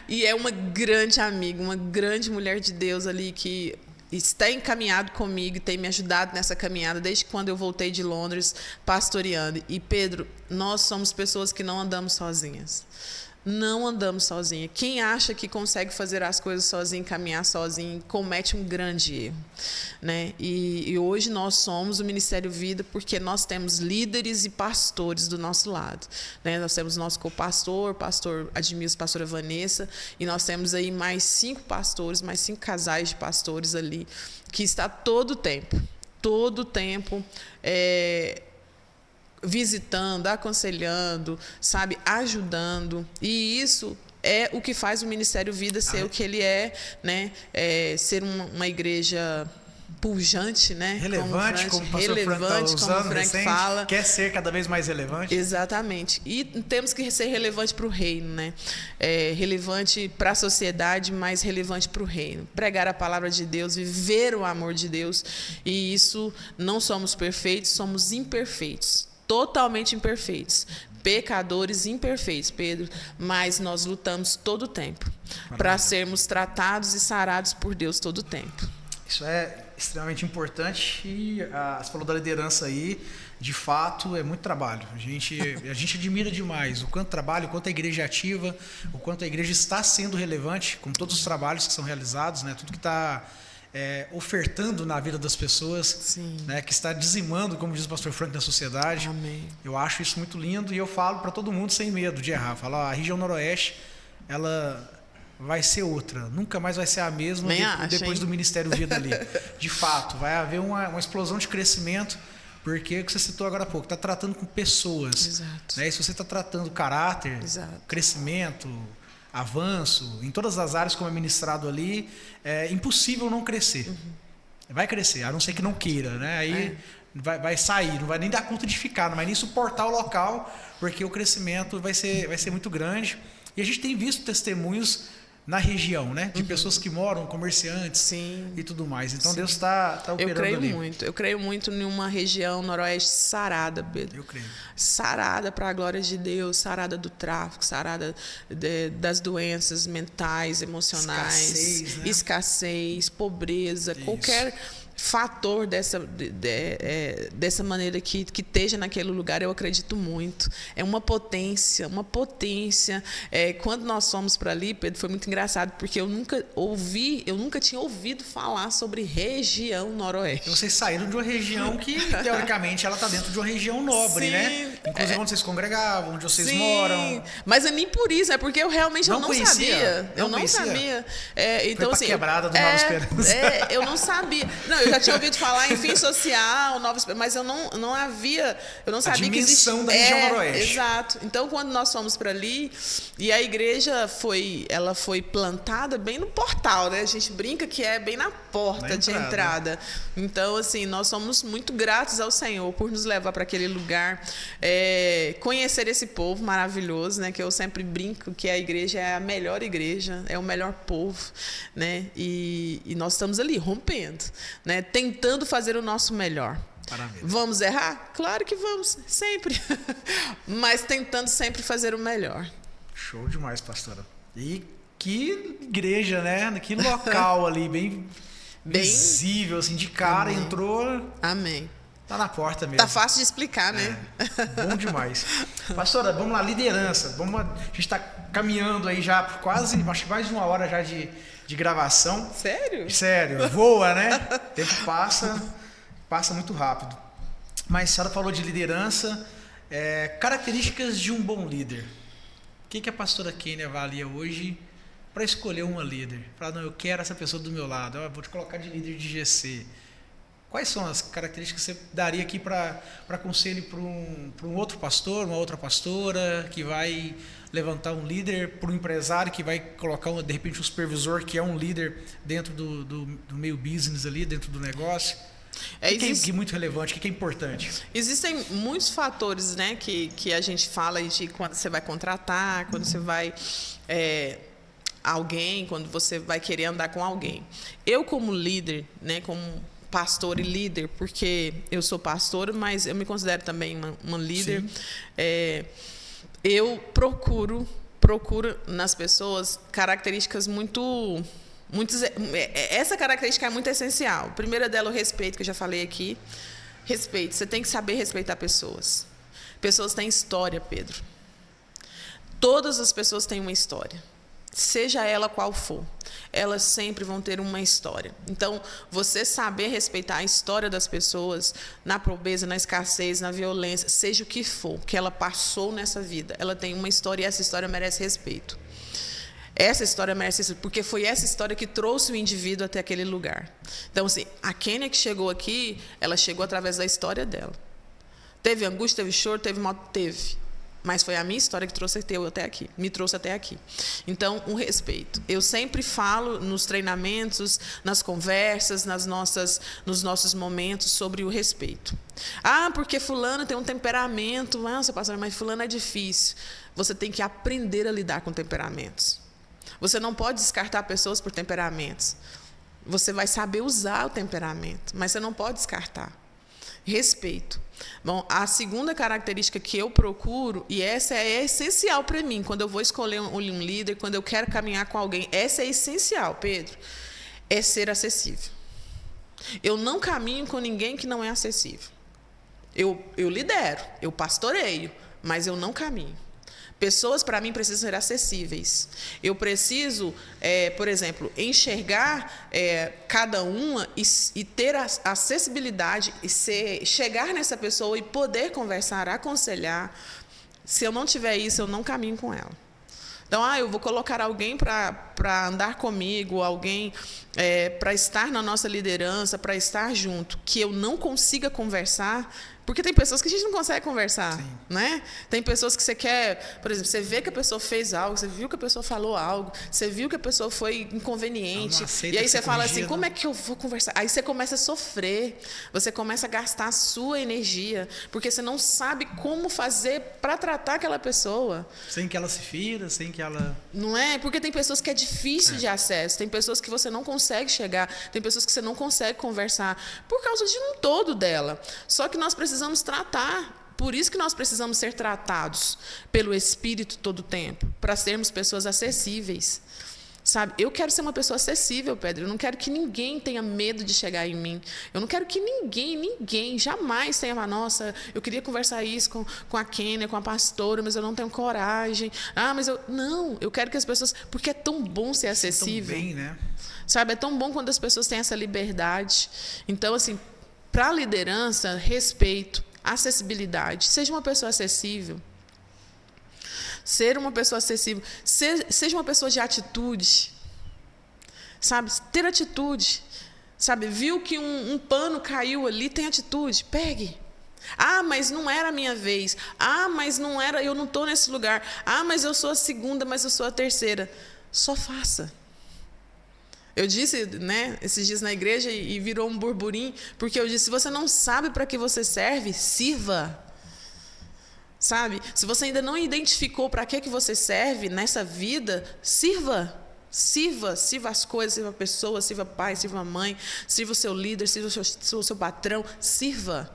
S2: e é uma grande amiga, uma grande mulher de Deus ali, que está encaminhado comigo e tem me ajudado nessa caminhada desde quando eu voltei de Londres pastoreando. E Pedro, nós somos pessoas que não andamos sozinhas. Não andamos sozinhos. Quem acha que consegue fazer as coisas sozinho, caminhar sozinho, comete um grande erro, né? E hoje nós somos o Ministério Vida porque nós temos líderes e pastores do nosso lado, né? Nós temos nosso co-pastor, pastor Admilson, pastora Vanessa, e nós temos aí mais 5 pastores, mais 5 casais de pastores ali, que está todo o tempo, visitando, aconselhando, sabe, ajudando. E isso é o que faz o Ministério Vida ser o que ele é, né? Ser uma igreja pujante, né?
S1: Relevante, como o pastor Frank está usando, recente, fala. Quer ser cada vez mais relevante.
S2: Exatamente. E temos que ser relevante para o reino, né? Relevante para a sociedade, mas relevante para o reino. Pregar a palavra de Deus, viver o amor de Deus. E isso, não somos perfeitos, somos imperfeitos. Totalmente imperfeitos. Pecadores imperfeitos, Pedro, mas nós lutamos todo o tempo para sermos tratados e sarados por Deus todo o tempo.
S1: Isso é extremamente importante e você falou da liderança aí, de fato é muito trabalho. A gente admira demais o quanto trabalho, o quanto a igreja é ativa, o quanto a igreja está sendo relevante com todos os trabalhos que são realizados, né? Tudo que está ofertando na vida das pessoas, né? Que está dizimando, como diz o pastor Frank, na sociedade.
S2: Amém.
S1: Eu acho isso muito lindo e eu falo para todo mundo sem medo de errar. Falo, a região noroeste, ela vai ser outra, nunca mais vai ser a mesma depois do Ministério Vida ali. De fato, vai haver uma explosão de crescimento, porque o que você citou agora há pouco, está tratando com pessoas.
S2: Exato.
S1: Né? E se você está tratando caráter, crescimento, avanço, em todas as áreas como é ministrado ali, é impossível não crescer. Vai crescer, a não ser que não queira, né? Aí vai sair, não vai nem dar conta de ficar, não vai nem suportar o local, porque o crescimento vai ser muito grande. E a gente tem visto testemunhos na região, né? De pessoas que moram, comerciantes e tudo mais. Então Deus está operando ali.
S2: Eu creio muito em uma região noroeste sarada, Pedro.
S1: Eu creio.
S2: Sarada para a glória de Deus, sarada do tráfico, sarada das doenças mentais, emocionais, escassez, pobreza,
S1: isso.
S2: Qualquer fator dessa maneira que esteja naquele lugar, eu acredito muito. É uma potência. Quando nós fomos para ali, Pedro, foi muito engraçado, porque eu nunca tinha ouvido falar sobre região noroeste.
S1: Vocês saíram de uma região que, teoricamente, ela está dentro de uma região nobre, né? Inclusive onde vocês congregavam, onde vocês moram.
S2: Mas nem por isso, é porque eu realmente não sabia. Eu não sabia. Então,
S1: foi
S2: assim,
S1: quebrada do Nova Esperança.
S2: Eu não sabia. Não, eu já tinha ouvido falar em fim social, mas eu não sabia que existia.
S1: A dimensão da região noroeste.
S2: Exato. Então, quando nós fomos para ali, e a igreja foi plantada bem no portal, né? A gente brinca que é bem na porta de entrada. Então, assim, nós somos muito gratos ao Senhor por nos levar para aquele lugar, conhecer esse povo maravilhoso, né? Que eu sempre brinco que a igreja é a melhor igreja, é o melhor povo, né? E nós estamos ali rompendo, né? Tentando fazer o nosso melhor.
S1: Maravilha.
S2: Vamos errar? Claro que vamos, sempre. Mas tentando sempre fazer o melhor.
S1: Show demais, pastora. E que igreja, né? Que local ali, bem visível, assim, de cara. Amém. Entrou.
S2: Amém.
S1: Tá na porta mesmo.
S2: Tá fácil de explicar, né?
S1: Bom demais. Pastora, vamos lá, liderança. A gente está caminhando aí já por quase, acho que mais de 1 hora já de gravação.
S2: Sério?
S1: Sério, voa, né? O tempo passa muito rápido. Mas a senhora falou de liderança, características de um bom líder. O que a pastora Kênia avalia hoje para escolher uma líder? Falar, não, eu quero essa pessoa do meu lado, eu vou te colocar de líder de GC. Quais são as características que você daria aqui para conselho para um outro pastor, uma outra pastora, que vai levantar um líder, para um empresário que vai colocar, de repente, um supervisor que é um líder dentro do meio business ali, dentro do negócio? O que é muito relevante, o que é importante?
S2: Existem muitos fatores, né, que a gente fala de quando você vai contratar, quando você vai... quando você vai querer andar com alguém. Eu, como líder, né, como pastor e líder, porque eu sou pastora, mas eu me considero também uma líder. Eu procuro nas pessoas características essa característica é muito essencial. A primeira dela é o respeito, que eu já falei aqui. Respeito. Você tem que saber respeitar pessoas. Pessoas têm história, Pedro. Todas as pessoas têm uma história. Seja ela qual for, elas sempre vão ter uma história. Então, você saber respeitar a história das pessoas, na pobreza, na escassez, na violência, seja o que for, que ela passou nessa vida, ela tem uma história e essa história merece respeito. Essa história merece respeito, porque foi essa história que trouxe o indivíduo até aquele lugar. Então, assim, a Kênia que chegou aqui, ela chegou através da história dela. Teve angústia, teve choro, teve mal, teve. Mas foi a minha história que me trouxe até aqui. Então, um respeito. Eu sempre falo nos treinamentos, nas conversas, nos nossos momentos sobre o respeito. Porque fulano tem um temperamento. Nossa, pastora, mas fulano é difícil. Você tem que aprender a lidar com temperamentos. Você não pode descartar pessoas por temperamentos. Você vai saber usar o temperamento, mas você não pode descartar. Respeito. Bom, a segunda característica que eu procuro, e essa é essencial para mim, quando eu vou escolher um líder, quando eu quero caminhar com alguém, essa é essencial, Pedro, é ser acessível. Eu não caminho com ninguém que não é acessível. Eu lidero, eu pastoreio, mas eu não caminho. Pessoas, para mim, precisam ser acessíveis. Eu preciso, por exemplo, enxergar cada uma e ter a acessibilidade, e chegar nessa pessoa e poder conversar, aconselhar. Se eu não tiver isso, eu não caminho com ela. Então, eu vou colocar alguém para andar comigo, alguém para estar na nossa liderança, para estar junto, que eu não consiga conversar. Porque tem pessoas que a gente não consegue conversar, né? Tem pessoas que você quer, por exemplo, você vê que a pessoa fez algo, você viu que a pessoa falou algo, você viu que a pessoa foi inconveniente, e aí você fala assim, como é que eu vou conversar? Aí você começa a sofrer, você começa a gastar a sua energia, porque você não sabe como fazer para tratar aquela pessoa.
S1: Sem que ela se fira, sem que ela...
S2: Não é? Porque tem pessoas que é difícil de acesso, tem pessoas que você não consegue chegar, tem pessoas que você não consegue conversar, por causa de um todo dela. Só que nós precisamos tratar, por isso que nós precisamos ser tratados pelo Espírito todo o tempo, para sermos pessoas acessíveis. Sabe? Eu quero ser uma pessoa acessível, Pedro. Eu não quero que ninguém tenha medo de chegar em mim. Eu não quero que ninguém, jamais tenha, nossa, eu queria conversar isso com a Kênia, com a pastora, mas eu não tenho coragem. Não, eu quero que as pessoas... Porque é tão bom ser acessível.
S1: Tão bem, né?
S2: Sabe? É tão bom quando as pessoas têm essa liberdade. Então, assim, para a liderança, respeito, acessibilidade. Seja uma pessoa acessível. Ser uma pessoa acessível. Seja uma pessoa de atitude. Sabe? Ter atitude. Sabe? Viu que um pano caiu ali, tem atitude. Pegue. Mas não era a minha vez. Mas não era, eu não estou nesse lugar. Mas eu sou a segunda, mas eu sou a terceira. Só faça. Eu disse, né, esses dias na igreja e virou um burburinho, porque eu disse, se você não sabe para que você serve, sirva. Sabe? Se você ainda não identificou para que você serve nessa vida, sirva. Sirva as coisas, sirva a pessoa, sirva o pai, sirva a mãe, sirva o seu líder, sirva o seu patrão, sirva.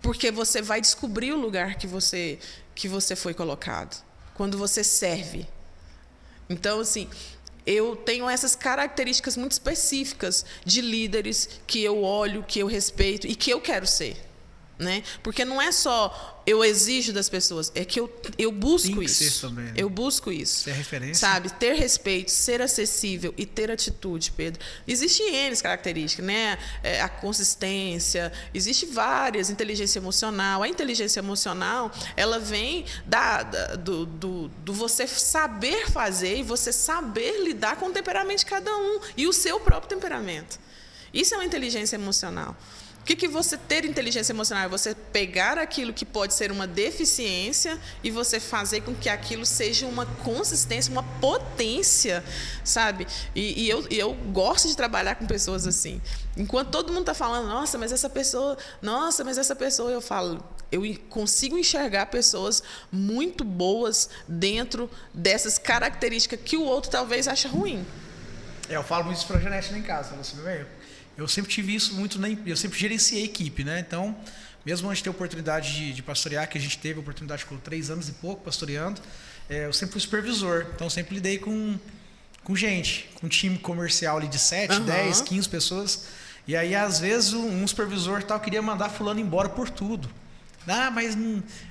S2: Porque você vai descobrir o lugar que você foi colocado, quando você serve. Então, assim... Eu tenho essas características muito específicas de líderes que eu olho, que eu respeito e que eu quero ser. Né? Porque não é só eu exijo das pessoas, é que eu busco isso. Ser também, né? Eu busco isso.
S1: Ser referência.
S2: Sabe? Ter respeito, ser acessível e ter atitude, Pedro. Existem N características, né? A consistência, existe várias, inteligência emocional. A inteligência emocional, ela vem do você saber fazer e você saber lidar com o temperamento de cada um e o seu próprio temperamento. Isso é uma inteligência emocional. O que você ter inteligência emocional? É você pegar aquilo que pode ser uma deficiência e você fazer com que aquilo seja uma consistência, uma potência, sabe? E eu gosto de trabalhar com pessoas assim. Enquanto todo mundo está falando, nossa, mas essa pessoa, eu falo, eu consigo enxergar pessoas muito boas dentro dessas características que o outro talvez ache ruim.
S1: Eu falo muito isso para a Janete lá em casa, você vê? Eu sempre tive isso muito, eu sempre gerenciei a equipe, né? Então, mesmo antes de ter a oportunidade de pastorear, que a gente teve a oportunidade com 3 anos e pouco pastoreando, eu sempre fui supervisor, então sempre lidei com gente, com um time comercial ali de 7, 10, 15 pessoas, e aí às vezes um supervisor tal queria mandar fulano embora por tudo. Mas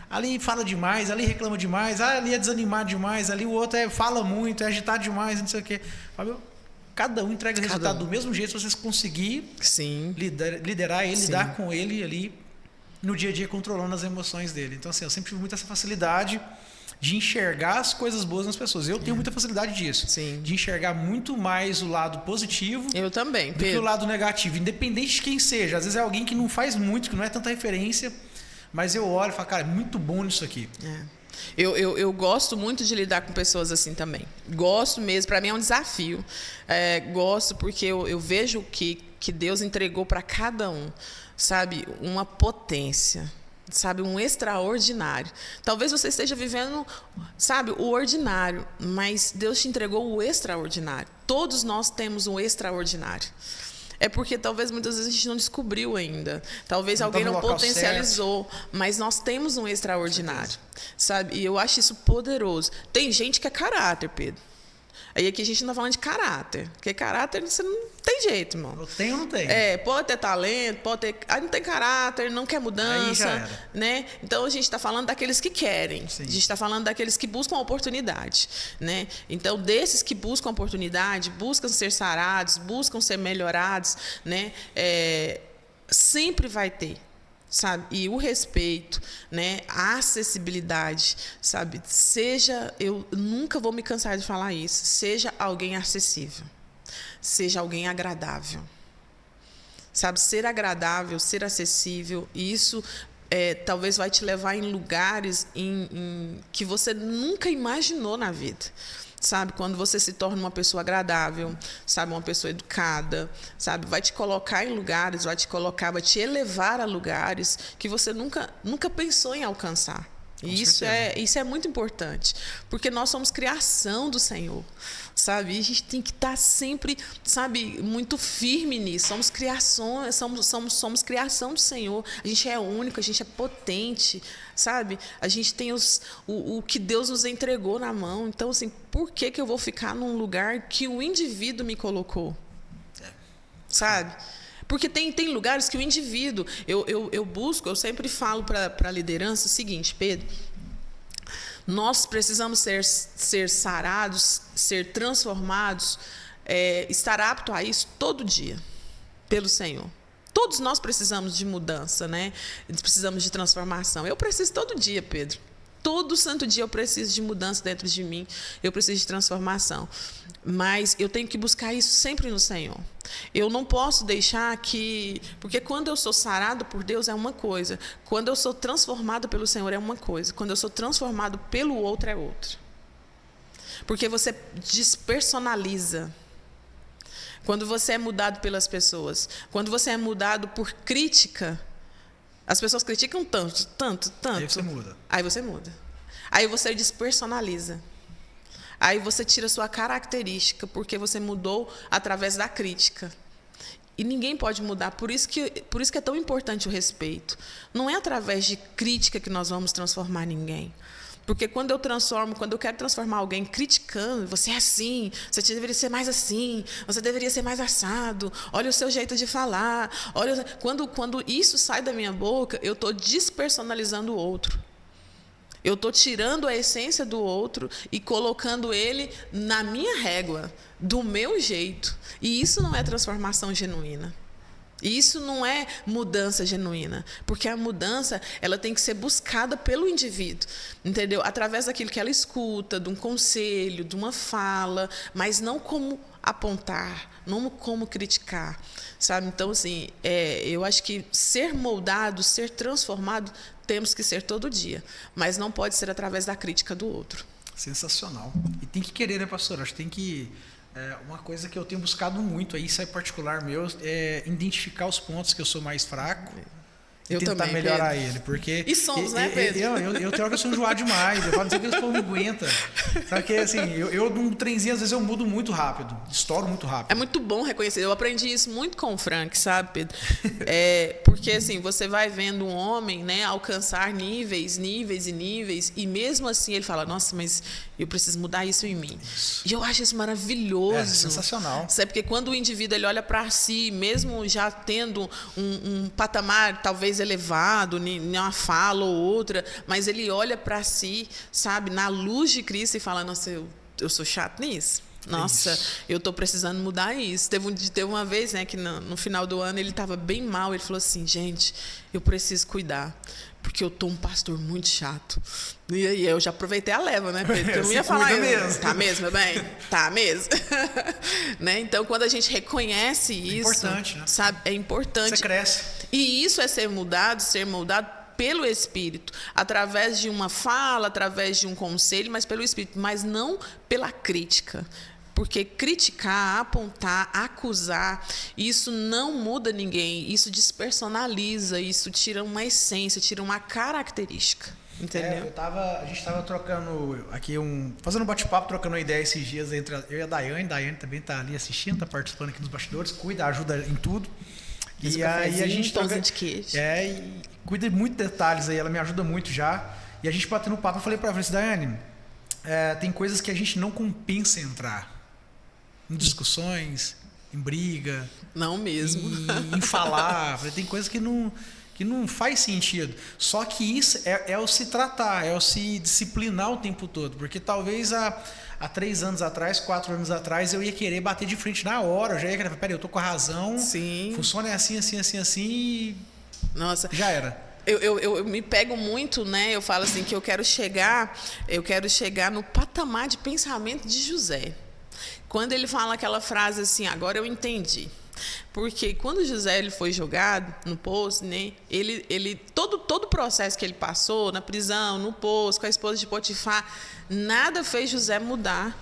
S1: ali fala demais, ali reclama demais, ali é desanimado demais, ali o outro fala muito, é agitado demais, não sei o quê. Fábio, cada um entrega resultado do mesmo jeito, se vocês conseguirem liderar ele, lidar com ele ali no dia a dia, controlando as emoções dele. Então, assim, eu sempre tive muita essa facilidade de enxergar as coisas boas nas pessoas. Eu tenho muita facilidade disso.
S2: Sim.
S1: De enxergar muito mais o lado positivo
S2: eu também,
S1: do que o lado negativo. Independente de quem seja. Às vezes é alguém que não faz muito, que não é tanta referência, mas eu olho e falo, cara, é muito bom nisso aqui.
S2: Eu gosto muito de lidar com pessoas assim também. Gosto mesmo, para mim é um desafio. Gosto porque eu vejo que Deus entregou para cada um, sabe, uma potência, sabe, um extraordinário. Talvez você esteja vivendo, sabe, o ordinário, mas Deus te entregou o extraordinário. Todos nós temos um extraordinário. É porque talvez muitas vezes a gente não descobriu ainda. Talvez alguém não potencializou. Mas nós temos um extraordinário, sabe? E eu acho isso poderoso. Tem gente que é caráter, Pedro. Aí aqui a gente não está falando de caráter. Porque caráter você não tem jeito, irmão.
S1: Eu tenho ou não tenho?
S2: Pode ter talento, pode ter. Aí não tem caráter, não quer mudança.
S1: Aí já era.
S2: Né? Então a gente está falando daqueles que querem.
S1: Sim.
S2: A gente está falando daqueles que buscam a oportunidade. Né? Então, desses que buscam a oportunidade, buscam ser sarados, buscam ser melhorados, né? Sempre vai ter. Sabe? E o respeito, né? A acessibilidade, sabe? Eu nunca vou me cansar de falar isso, seja alguém acessível, seja alguém agradável, sabe? Ser agradável, ser acessível, isso talvez vai te levar em lugares que você nunca imaginou na vida. Sabe, quando você se torna uma pessoa agradável, sabe, uma pessoa educada, sabe, vai te colocar em lugares, vai te elevar a lugares que você nunca pensou em alcançar. E isso é muito importante, porque nós somos criação do Senhor, sabe? E a gente tem que estar sempre, sabe, muito firme nisso. Somos criação, somos criação do Senhor. A gente é único, a gente é potente, sabe? A gente tem o que Deus nos entregou na mão. Então, assim, por que eu vou ficar num lugar que o indivíduo me colocou? Sabe? Porque tem lugares que o indivíduo... Eu sempre falo para a liderança o seguinte, Pedro, nós precisamos ser sarados, ser transformados, estar apto a isso todo dia, pelo Senhor. Todos nós precisamos de mudança, né? Precisamos de transformação. Eu preciso todo dia, Pedro. Todo santo dia eu preciso de mudança dentro de mim, eu preciso de transformação. Mas eu tenho que buscar isso sempre no Senhor. Eu não posso deixar que... Porque quando eu sou sarado por Deus é uma coisa. Quando eu sou transformado pelo Senhor é uma coisa. Quando eu sou transformado pelo outro é outra. Porque você despersonaliza. Quando você é mudado pelas pessoas. Quando você é mudado por crítica... As pessoas criticam tanto. Aí você muda. Aí você despersonaliza. Aí você tira a sua característica, porque você mudou através da crítica. E ninguém pode mudar. Por isso que é tão importante o respeito. Não é através de crítica que nós vamos transformar ninguém. Porque quando eu quero transformar alguém criticando, você é assim, você deveria ser mais assim, você deveria ser mais assado, olha o seu jeito de falar. Quando isso sai da minha boca, eu estou despersonalizando o outro. Eu estou tirando a essência do outro e colocando ele na minha régua, do meu jeito. E isso não é transformação genuína. Isso não é mudança genuína, porque a mudança ela tem que ser buscada pelo indivíduo, entendeu? Através daquilo que ela escuta, de um conselho, de uma fala, mas não como apontar, não como criticar, sabe? Então, assim, eu acho que ser moldado, ser transformado, temos que ser todo dia, mas não pode ser através da crítica do outro.
S1: Sensacional. E tem que querer, né, pastor? Acho que tem que... uma coisa que eu tenho buscado muito, isso é particular meu, é identificar os pontos que eu sou mais fraco e tentar também, melhorar Pedro. Ele. Porque
S2: e somos, né, Pedro?
S1: Eu tenho hora que eu sou enjoado demais, eu falo, não sei que esse povo me aguenta. Sabe que, assim, eu num trenzinho, às vezes eu mudo muito rápido, estouro muito rápido.
S2: É muito bom reconhecer, eu aprendi isso muito com o Frank, sabe, Pedro? Porque, assim, você vai vendo um homem, né, alcançar níveis, e mesmo assim ele fala, nossa, mas eu preciso mudar isso em mim. Isso. E eu acho isso maravilhoso. É
S1: sensacional.
S2: Sabe, porque quando o indivíduo ele olha para si, mesmo já tendo um patamar talvez mais elevado, em uma fala ou outra, mas ele olha para si, sabe, na luz de Cristo e fala, nossa, eu sou chato nisso. Nossa, eu estou precisando mudar isso. Teve uma vez, né, que no final do ano ele estava bem mal. Ele falou assim, gente, eu preciso cuidar, porque eu estou um pastor muito chato. E aí eu já aproveitei a leva, né, Pedro? Eu não ia falar,
S1: mesmo.
S2: Tá mesmo, meu bem? Tá mesmo. Né? Então, quando a gente reconhece isso,
S1: importante, né?
S2: Sabe, é importante.
S1: Você cresce.
S2: E isso é ser moldado pelo Espírito, através de uma fala, através de um conselho, mas pelo Espírito, mas não pela crítica. Porque criticar, apontar, acusar, isso não muda ninguém, isso despersonaliza, isso tira uma essência, tira uma característica. Entendeu?
S1: A gente estava trocando aqui fazendo um bate-papo, trocando uma ideia esses dias entre eu e a Daiane. Daiane também está ali assistindo, está participando aqui nos bastidores, ajuda em tudo.
S2: E aí a gente troca de queijo.
S1: E cuida de muitos detalhes aí, ela me ajuda muito já. E a gente batendo papo, eu falei para ela, Daiane, tem coisas que a gente não compensa entrar. Em discussões, em briga.
S2: Não mesmo.
S1: Em falar. Tem coisas que não faz sentido. Só que isso é o se tratar, é o se disciplinar o tempo todo. Porque talvez há 3 anos atrás, 4 anos atrás, eu ia querer bater de frente na hora. Eu já ia querer, peraí, eu tô com a razão.
S2: Sim.
S1: Funciona assim e
S2: Nossa.
S1: Já era.
S2: Eu me pego muito, né? Eu falo assim que eu quero chegar no patamar de pensamento de José. Quando ele fala aquela frase assim, agora eu entendi. Porque quando José ele foi jogado no poço, né, todo o processo que ele passou na prisão, no poço, com a esposa de Potifar, nada fez José mudar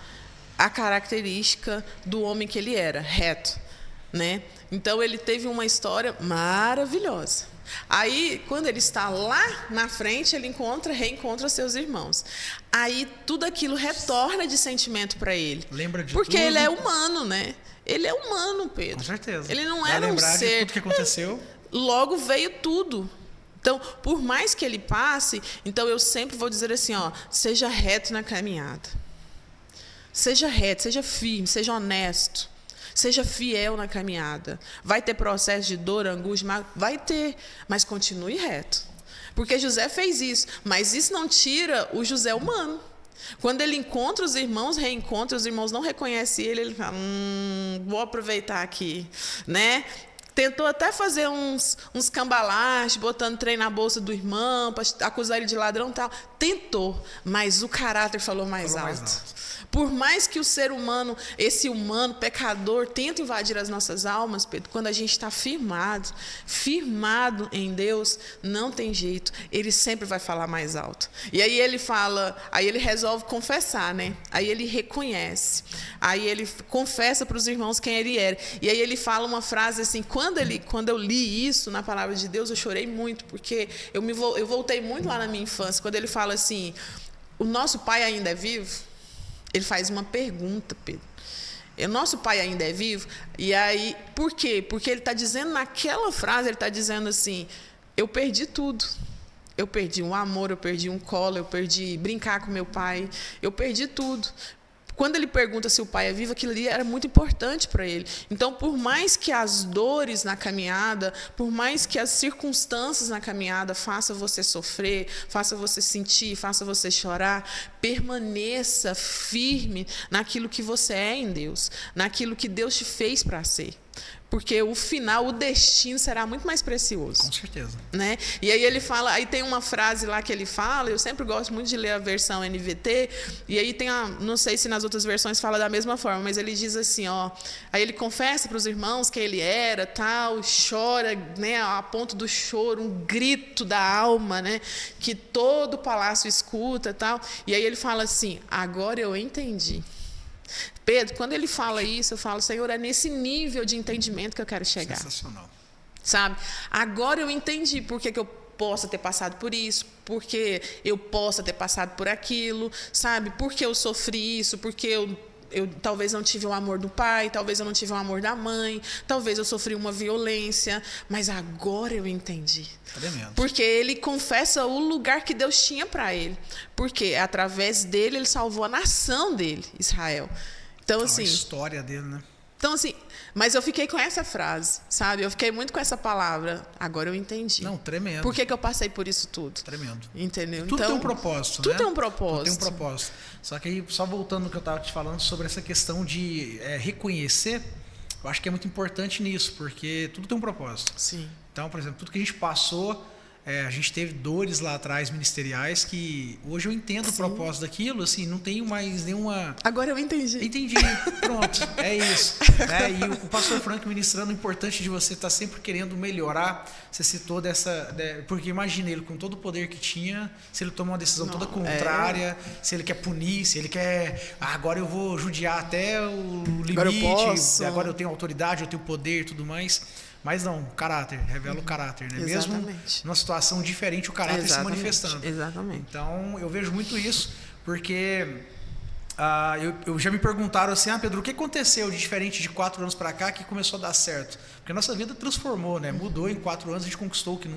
S2: a característica do homem que ele era, reto, né? Então ele teve uma história maravilhosa. Aí, quando ele está lá na frente, ele reencontra seus irmãos. Aí, tudo aquilo retorna de sentimento para ele.
S1: Lembra de
S2: porque
S1: tudo?
S2: ele é humano, né? Ele é humano, Pedro.
S1: Com certeza.
S2: Ele não era um ser...
S1: de tudo que aconteceu.
S2: Logo veio tudo. Então, por mais que ele passe, então eu sempre vou dizer assim, ó, seja reto na caminhada. Seja reto, seja firme, seja honesto. Seja fiel na caminhada. Vai ter processo de dor, angústia, vai ter, mas continue reto. Porque José fez isso, mas isso não tira o José humano. Quando ele encontra os irmãos, reencontra, os irmãos não reconhecem ele, ele fala, vou aproveitar aqui, né? Tentou até fazer uns cambalaches, botando trem na bolsa do irmão, para acusar ele de ladrão e tal. Tentou, mas o caráter falou mais alto. Por mais que o ser humano, esse humano, pecador, tenta invadir as nossas almas, Pedro, quando a gente está firmado em Deus, não tem jeito, ele sempre vai falar mais alto. E aí ele resolve confessar, né? Aí ele reconhece, aí ele confessa para os irmãos quem ele era. E aí ele fala uma frase assim, quando eu li isso na palavra de Deus, eu chorei muito, porque eu voltei muito lá na minha infância, quando ele fala assim, o nosso pai ainda é vivo? Ele faz uma pergunta, Pedro. O nosso pai ainda é vivo? E aí, por quê? Porque ele está dizendo naquela frase, ele está dizendo assim, eu perdi tudo. Eu perdi um amor, eu perdi um colo, eu perdi brincar com meu pai, eu perdi tudo. Quando ele pergunta se o pai é vivo, aquilo ali era muito importante para ele. Então, por mais que as dores na caminhada, por mais que as circunstâncias na caminhada façam você sofrer, façam você sentir, façam você chorar, permaneça firme naquilo que você é em Deus, naquilo que Deus te fez para ser. Porque o final, o destino será muito mais precioso.
S1: Com certeza.
S2: Né? E aí ele fala, aí tem uma frase lá que ele fala, eu sempre gosto muito de ler a versão NVT, e aí tem não sei se nas outras versões fala da mesma forma, mas ele diz assim, ó, aí ele confessa para os irmãos quem ele era, tal, chora, né, a ponto do choro, um grito da alma, né, que todo o palácio escuta, tal. E aí ele fala assim, agora eu entendi. Pedro, quando ele fala isso, eu falo, Senhor, é nesse nível de entendimento que eu quero chegar.
S1: Sensacional.
S2: Sabe? Agora eu entendi por que eu possa ter passado por isso, porque eu possa ter passado por aquilo, sabe? Porque eu sofri isso, porque eu talvez não tive o amor do pai, talvez eu não tive o amor da mãe, talvez eu sofri uma violência, mas agora eu entendi. Porque ele confessa o lugar que Deus tinha para ele. Porque através dele ele salvou a nação dele, Israel. Então, assim,
S1: a história dele, né?
S2: Então, assim, mas eu fiquei com essa frase, sabe? Eu fiquei muito com essa palavra. Agora eu entendi.
S1: Não, tremendo.
S2: Por que eu passei por isso tudo?
S1: Tremendo.
S2: Entendeu?
S1: Tudo
S2: então,
S1: tem um propósito,
S2: tudo
S1: né?
S2: tem um propósito.
S1: Tudo tem um propósito. Só que aí, só voltando no que eu estava te falando sobre essa questão de reconhecer, eu acho que é muito importante nisso, porque tudo tem um propósito.
S2: Sim.
S1: Então, por exemplo, tudo que a gente passou, a gente teve dores lá atrás ministeriais que hoje eu entendo o propósito daquilo, assim, não tenho mais nenhuma...
S2: Agora eu entendi.
S1: Entendi, pronto, é isso. Né? E o pastor Frank ministrando, o importante de você estar sempre querendo melhorar, você citou dessa... Porque imagina ele com todo o poder que tinha, se ele toma uma decisão toda contrária, se ele quer punir, se ele quer... agora eu vou judiar até o limite, agora eu tenho autoridade, eu tenho poder e tudo mais... Mas não, caráter, revela o caráter, né? Mesmo numa situação diferente, o caráter se manifestando.
S2: Exatamente.
S1: Então, eu vejo muito isso, porque eu já me perguntaram assim, Pedro, o que aconteceu de diferente de 4 anos para cá que começou a dar certo? Porque a nossa vida transformou, né? Mudou em 4 anos, a gente conquistou o que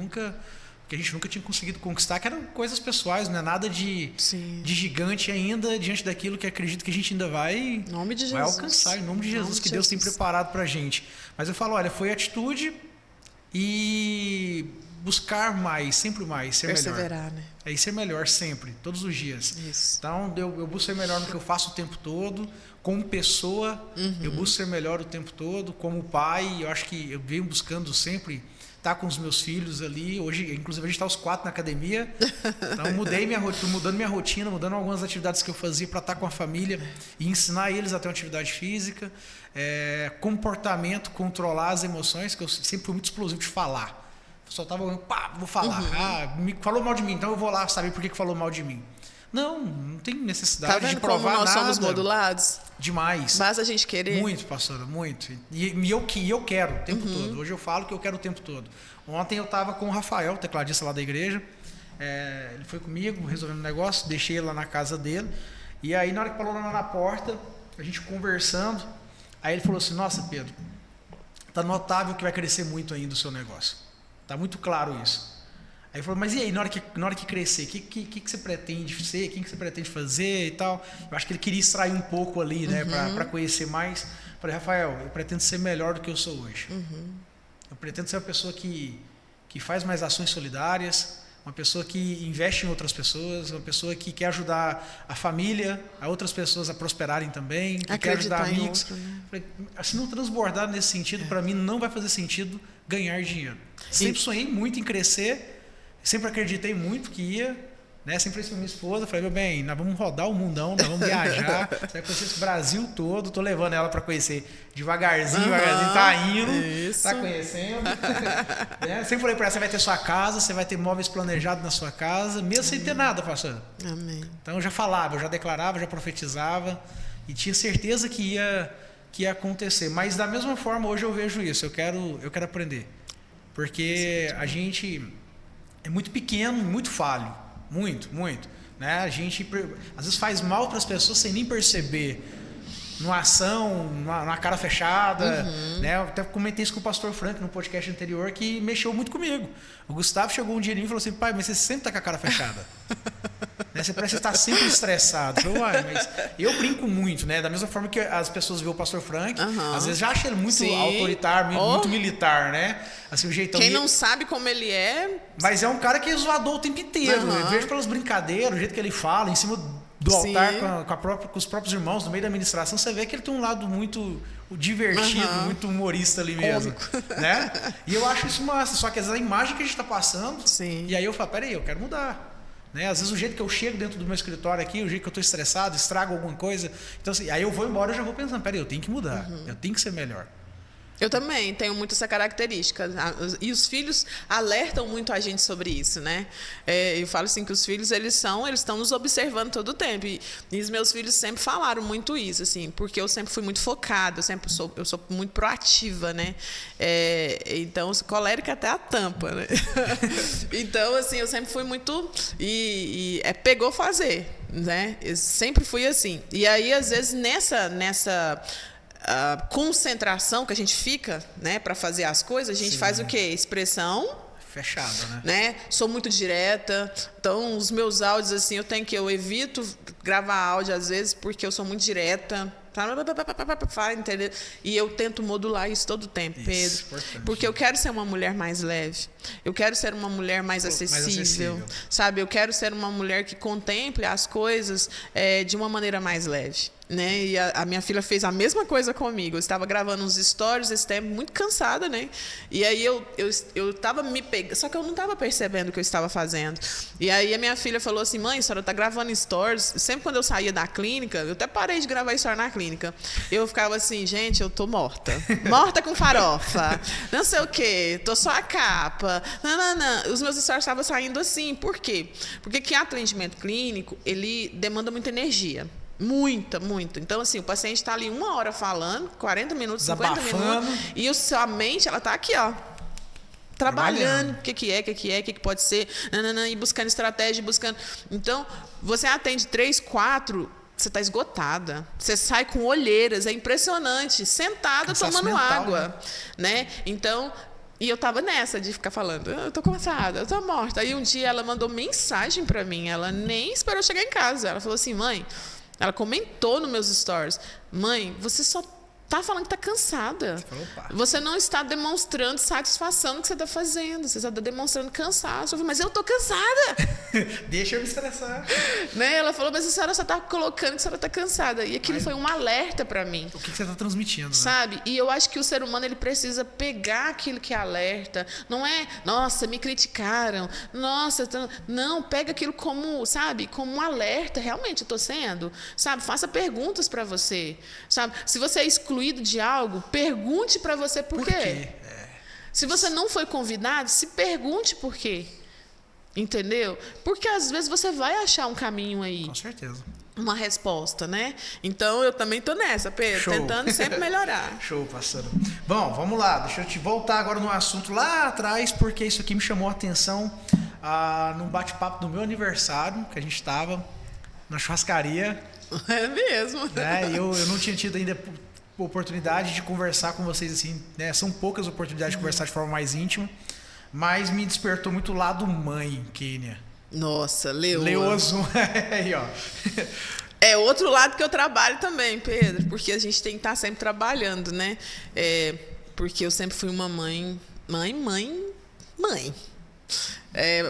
S1: a gente nunca tinha conseguido conquistar, que eram coisas pessoais, não é nada de gigante ainda, diante daquilo que acredito que a gente ainda vai alcançar, em nome de Jesus, que Deus tem preparado para a gente. Mas eu falo, olha, foi atitude e buscar mais, sempre mais, ser melhor.
S2: Perseverar, né?
S1: É ser melhor sempre, todos os dias.
S2: Isso.
S1: Então, eu busco ser melhor no que eu faço o tempo todo, como pessoa, eu busco ser melhor o tempo todo, como pai, eu acho que eu venho buscando sempre estar com os meus filhos ali. Hoje, inclusive, a gente está os 4 na academia. Então, mudando minha rotina, mudando algumas atividades que eu fazia para estar com a família e ensinar eles a ter uma atividade física. Comportamento, controlar as emoções, que eu sempre fui muito explosivo de falar. Só tava, vou falar. Falou mal de mim, então eu vou lá saber por que falou mal de mim. Não tem necessidade de provar nada.
S2: Nós somos modulados?
S1: Demais.
S2: Basta a gente querer.
S1: Muito, pastora, muito. E eu quero o tempo todo. Hoje eu falo que eu quero o tempo todo. Ontem eu estava com o Rafael, tecladista lá da igreja. Ele foi comigo, resolvendo um negócio, deixei ele lá na casa dele. E aí, na hora que falou lá na porta, a gente conversando, aí ele falou assim, nossa, Pedro, tá notável que vai crescer muito ainda o seu negócio. Tá muito claro isso. Aí ele falou, mas e aí, na hora que crescer, o que você pretende ser, o que você pretende fazer e tal? Eu acho que ele queria extrair um pouco ali, né, para conhecer mais. Eu falei, Rafael, eu pretendo ser melhor do que eu sou hoje. Eu pretendo ser uma pessoa que faz mais ações solidárias, uma pessoa que investe em outras pessoas, uma pessoa que quer ajudar a família, a outras pessoas a prosperarem também, que quer ajudar amigos. Outro, né? Falei, se não transbordar nesse sentido, para mim não vai fazer sentido ganhar dinheiro. Sempre sonhei muito em crescer, sempre acreditei muito que ia, né? Sempre falei para minha esposa, falei, meu bem, nós vamos rodar o mundão, nós vamos viajar, você vai conhecer esse Brasil todo, tô levando ela para conhecer devagarzinho, tá indo, tá conhecendo. Né? Sempre falei para ela, você vai ter sua casa, você vai ter móveis planejados na sua casa, mesmo sem ter nada, pastor.
S2: Amém.
S1: Então eu já falava, eu já declarava, eu já profetizava e tinha certeza que ia acontecer. Mas da mesma forma hoje eu vejo isso, eu quero aprender. Porque a gente é muito pequeno, muito falho. Muito. Né? A gente às vezes faz mal para as pessoas sem nem perceber. Numa ação, numa cara fechada. Né? Eu até comentei isso com o pastor Frank no podcast anterior, que mexeu muito comigo. O Gustavo chegou um dia em mim e falou assim, pai, mas você sempre está com a cara fechada. Né? Você parece estar sempre estressado. Eu falei, mas eu brinco muito, né? Da mesma forma que as pessoas veem o pastor Frank, às vezes já acham ele muito autoritário, muito militar, né? Assim, o jeitão.
S2: Quem não sabe como ele é...
S1: Mas é um cara que é zoador o tempo inteiro. Eu vejo pelas brincadeiras, o jeito que ele fala, em cima do altar com os próprios irmãos, no meio da administração, você vê que ele tem um lado muito divertido, muito humorista ali mesmo. Né? E eu acho isso massa, só que às vezes a imagem que a gente está passando, e aí eu falo, peraí, eu quero mudar. Né? Às vezes o jeito que eu chego dentro do meu escritório aqui, o jeito que eu estou estressado, estrago alguma coisa. Então, assim, aí eu vou embora e já vou pensando, peraí, eu tenho que mudar, eu tenho que ser melhor.
S2: Eu também tenho muito essa característica. E os filhos alertam muito a gente sobre isso, né? Eu falo assim que os filhos, eles estão nos observando todo o tempo. E os meus filhos sempre falaram muito isso, assim, porque eu sempre fui muito focada, eu sou muito proativa, né? Então, colérica até a tampa, né? Então, assim, eu sempre fui muito... pegou fazer, né? Eu sempre fui assim. E aí, às vezes, nessa concentração que a gente fica, né, para fazer as coisas, a gente faz o quê? Expressão
S1: fechada,
S2: né? Sou muito direta. Então, os meus áudios, assim, eu evito gravar áudio às vezes porque eu sou muito direta. entendeu? E eu tento modular isso todo o tempo, Pedro.
S1: Importante.
S2: Porque eu quero ser uma mulher mais leve. Eu quero ser uma mulher mais acessível, sabe? Eu quero ser uma mulher que contemple as coisas de uma maneira mais leve. Né? E a minha filha fez a mesma coisa comigo. Eu estava gravando uns stories esse tempo, muito cansada, né? E aí eu estava me pegando, só que eu não estava percebendo o que eu estava fazendo. E aí a minha filha falou assim: mãe, a senhora está gravando stories. Sempre quando eu saía da clínica, eu até parei de gravar stories na clínica. Eu ficava assim: gente, eu tô morta. Morta com farofa. Não sei o quê. Tô só a capa. Não. Os meus stories estavam saindo assim. Por quê? Porque que atendimento clínico, ele demanda muita energia. Muita. Então, assim, o paciente está ali 1 hora falando, 40 minutos, 50 minutos, e sua mente, ela está aqui, ó, trabalhando. O que pode ser, e buscando estratégia, buscando. Então, você atende 3, 4, você está esgotada. Você sai com olheiras, é impressionante, sentada, cansaço tomando mental, água, né? Então... E eu tava nessa de ficar falando, eu tô cansada, eu tô morta. Aí um dia ela mandou mensagem para mim, ela nem esperou chegar em casa. Ela falou assim: mãe, ela comentou nos meus stories: mãe, você só tá falando que tá cansada. Você não está demonstrando satisfação no que você está fazendo. Você está demonstrando cansaço. Eu falei: mas eu tô cansada.
S1: Deixa eu me estressar.
S2: Né? Ela falou: mas a senhora só tá colocando que a senhora tá cansada. E aquilo foi um alerta para mim.
S1: O que você tá transmitindo, né?
S2: Sabe? E eu acho que o ser humano, ele precisa pegar aquilo que é alerta. Não é, nossa, me criticaram. Nossa, não, pega aquilo como, sabe, como um alerta. Realmente eu tô sendo, sabe? Faça perguntas para você, sabe? Se você é excluído de algo, pergunte para você por quê. Se você não foi convidado, se pergunte por quê. Entendeu? Porque às vezes você vai achar um caminho aí.
S1: Com certeza.
S2: Uma resposta, né? Então eu também tô nessa, Pedro,
S1: Show.
S2: tentando sempre melhorar.
S1: Show, parceiro. Bom, vamos lá. Deixa eu te voltar agora no assunto lá atrás, porque isso aqui me chamou a atenção num bate-papo do meu aniversário, que a gente estava na churrascaria.
S2: É mesmo.
S1: Né? Eu não tinha tido ainda oportunidade de conversar com vocês assim, né? São poucas oportunidades de conversar de forma mais íntima, mas me despertou muito o lado mãe, Kênia.
S2: Nossa, leoa.
S1: Leoso. Aí, ó.
S2: É outro lado que eu trabalho também, Pedro, porque a gente tem que estar sempre trabalhando, né? Porque eu sempre fui uma mãe.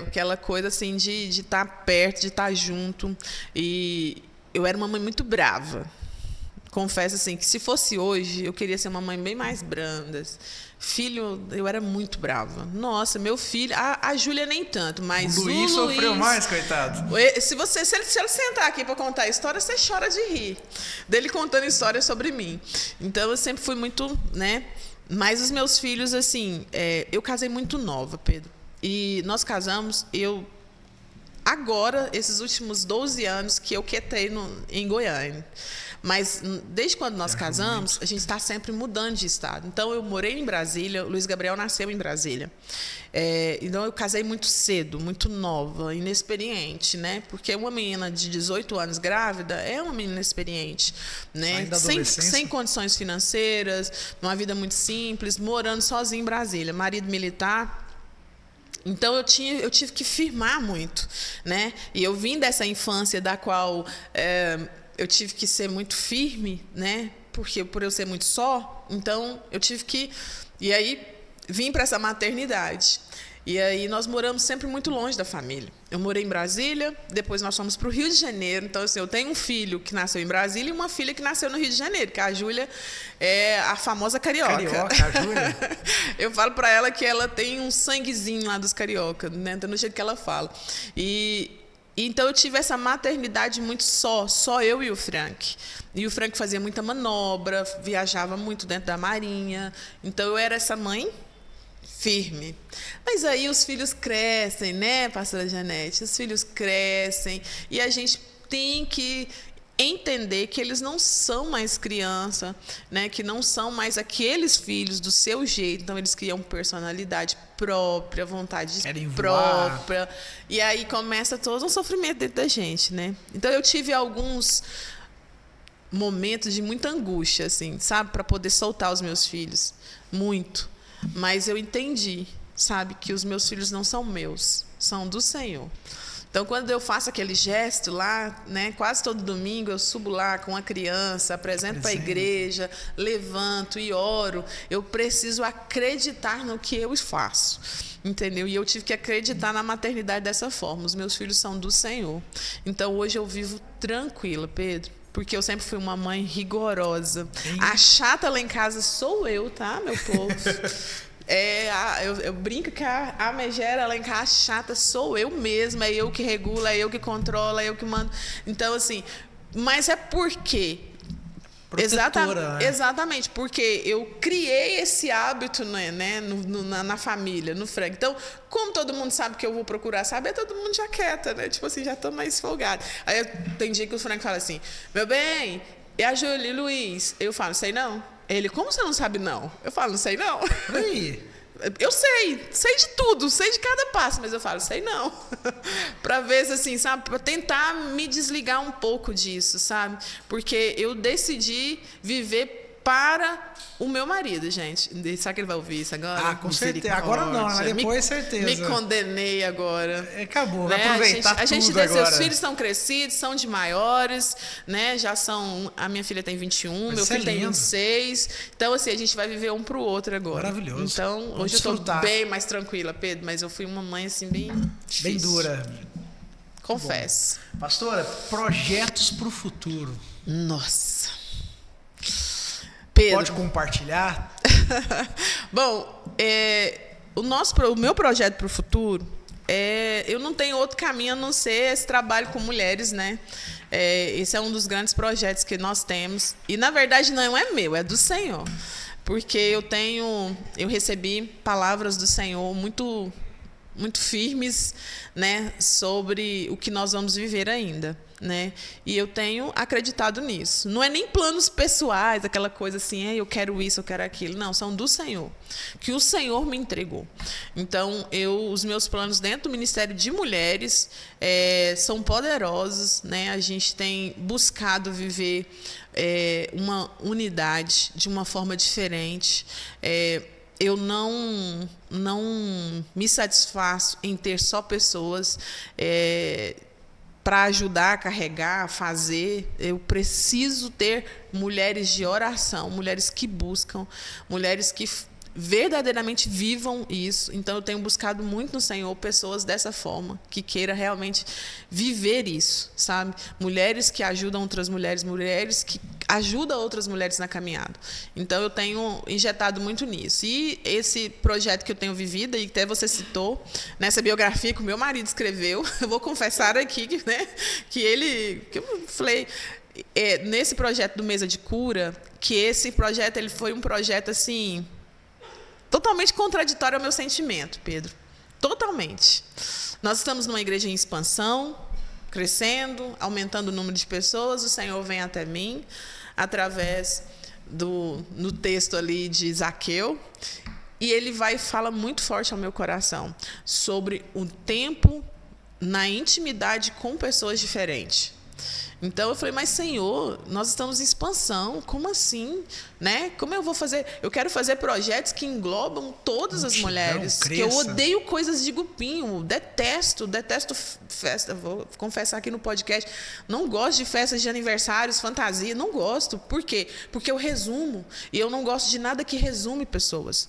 S2: Aquela coisa assim de estar perto, de estar junto. E eu era uma mãe muito brava. Confesso assim que se fosse hoje, eu queria ser uma mãe bem mais branda. Filho, eu era muito brava. Nossa, meu filho, a Júlia nem tanto, mas
S1: o Luiz sofreu mais, coitado.
S2: Se ele sentar aqui para contar a história, você chora de rir dele contando histórias sobre mim. Então eu sempre fui muito, né? Mas os meus filhos, assim, eu casei muito nova, Pedro. E nós casamos, agora, esses últimos 12 anos que eu quietei em Goiânia. Mas desde quando nós casamos, a gente está sempre mudando de estado. Então, eu morei em Brasília, o Luiz Gabriel nasceu em Brasília. Então, eu casei muito cedo, muito nova, inexperiente, né? Porque uma menina de 18 anos grávida é uma menina experiente, né? Sem condições financeiras, numa vida muito simples, morando sozinha em Brasília. Marido militar. Então, eu tive que firmar muito, né? E eu vim dessa infância da qual eu tive que ser muito firme, né? Porque por eu ser muito só, então eu tive que... E aí, vim para essa maternidade. E aí, nós moramos sempre muito longe da família. Eu morei em Brasília, depois nós fomos para o Rio de Janeiro. Então, assim, eu tenho um filho que nasceu em Brasília e uma filha que nasceu no Rio de Janeiro, que a Júlia é a famosa carioca.
S1: Carioca, a Júlia.
S2: Eu falo para ela que ela tem um sanguezinho lá dos carioca, né? Então, no jeito que ela fala. Então, eu tive essa maternidade muito só eu e o Frank. E o Frank fazia muita manobra, viajava muito dentro da Marinha. Então, eu era essa mãe firme. Mas aí os filhos crescem, né, pastora Janete? Os filhos crescem e a gente tem que entender que eles não são mais criança, né? Que não são mais aqueles filhos do seu jeito. Então, eles criam personalidade própria, vontade própria. E aí começa todo um sofrimento dentro da gente, né? Então, eu tive alguns momentos de muita angústia, assim, sabe? Para poder soltar os meus filhos. Muito. Mas eu entendi, sabe? Que os meus filhos não são meus, são do Senhor. Então, quando eu faço aquele gesto lá, né, quase todo domingo eu subo lá com uma criança, apresento para a igreja, levanto e oro, eu preciso acreditar no que eu faço, entendeu? E eu tive que acreditar na maternidade dessa forma. Os meus filhos são do Senhor. Então, hoje eu vivo tranquila, Pedro, porque eu sempre fui uma mãe rigorosa. A chata lá em casa sou eu, tá, meu povo? Eu brinco que a megera lá em casa chata sou eu mesma, é eu que regulo, é eu que controlo, é eu que mando. Então, assim, mas é porque... Exatamente, porque eu criei esse hábito, né, na família, no Frank. Então, como todo mundo sabe que eu vou procurar saber, todo mundo já quieta, né? Tipo assim, já tô mais folgado. Aí tem dia que o Frank fala assim, meu bem, e a Jolie Luiz? Eu falo, sei não. Ele, como você não sabe não? Eu falo, não sei não.
S1: Aí.
S2: Eu sei de tudo, sei de cada passo, mas eu falo, sei não. Para ver, assim, sabe, para tentar me desligar um pouco disso, sabe? Porque eu decidi viver para o meu marido, gente. Será que ele vai ouvir isso agora?
S1: Ah, com certeza. Agora não, mas depois certeza.
S2: Me condenei agora.
S1: Acabou, vai aproveitar tudo. A gente vê,
S2: seus filhos estão crescidos, são de maiores, né? Já são... A minha filha tem 21, mas meu filho tem 26. Então, assim, a gente vai viver um pro outro agora.
S1: Maravilhoso.
S2: Então, hoje eu estou bem mais tranquila, Pedro, mas eu fui uma mãe, assim, bem difícil.
S1: Bem dura.
S2: Confesso.
S1: Pastora, projetos pro futuro.
S2: Nossa. Pedro.
S1: Pode compartilhar?
S2: Bom, o meu projeto para o futuro, eu não tenho outro caminho a não ser esse trabalho com mulheres, né? Esse é um dos grandes projetos que nós temos. E, na verdade, não é meu, é do Senhor. Porque eu recebi palavras do Senhor muito, muito firmes, né, sobre o que nós vamos viver ainda. Né? E eu tenho acreditado nisso. Não é nem planos pessoais, aquela coisa assim, eu quero isso, eu quero aquilo. Não, são do Senhor, que o Senhor me entregou. Então, os meus planos dentro do Ministério de Mulheres são poderosos, né? A gente tem buscado viver uma unidade de uma forma diferente. Eu não me satisfaço em ter só pessoas para ajudar a carregar, a fazer. Eu preciso ter mulheres de oração, mulheres que buscam, mulheres que verdadeiramente vivam isso. Então, eu tenho buscado muito no Senhor pessoas dessa forma, que queira realmente viver isso, sabe? Mulheres que ajudam outras mulheres, mulheres que ajudam outras mulheres na caminhada. Então, eu tenho injetado muito nisso. E esse projeto que eu tenho vivido, e até você citou, nessa biografia que o meu marido escreveu, eu vou confessar aqui, né, que eu falei... nesse projeto do Mesa de Cura, que esse projeto ele foi um projeto assim... totalmente contraditório ao meu sentimento, Pedro. Totalmente. Nós estamos numa igreja em expansão, crescendo, aumentando o número de pessoas. O Senhor vem até mim, através no texto ali de Zaqueu, e ele vai e fala muito forte ao meu coração sobre o tempo na intimidade com pessoas diferentes. Então, eu falei, mas Senhor, nós estamos em expansão, como assim? Né? Como eu vou fazer? Eu quero fazer projetos que englobam todas as mulheres,
S1: cresça.
S2: Que eu odeio coisas de grupinho, detesto festa, vou confessar aqui no podcast, não gosto de festas de aniversários, fantasia, não gosto. Por quê? Porque eu resumo, e eu não gosto de nada que resume pessoas.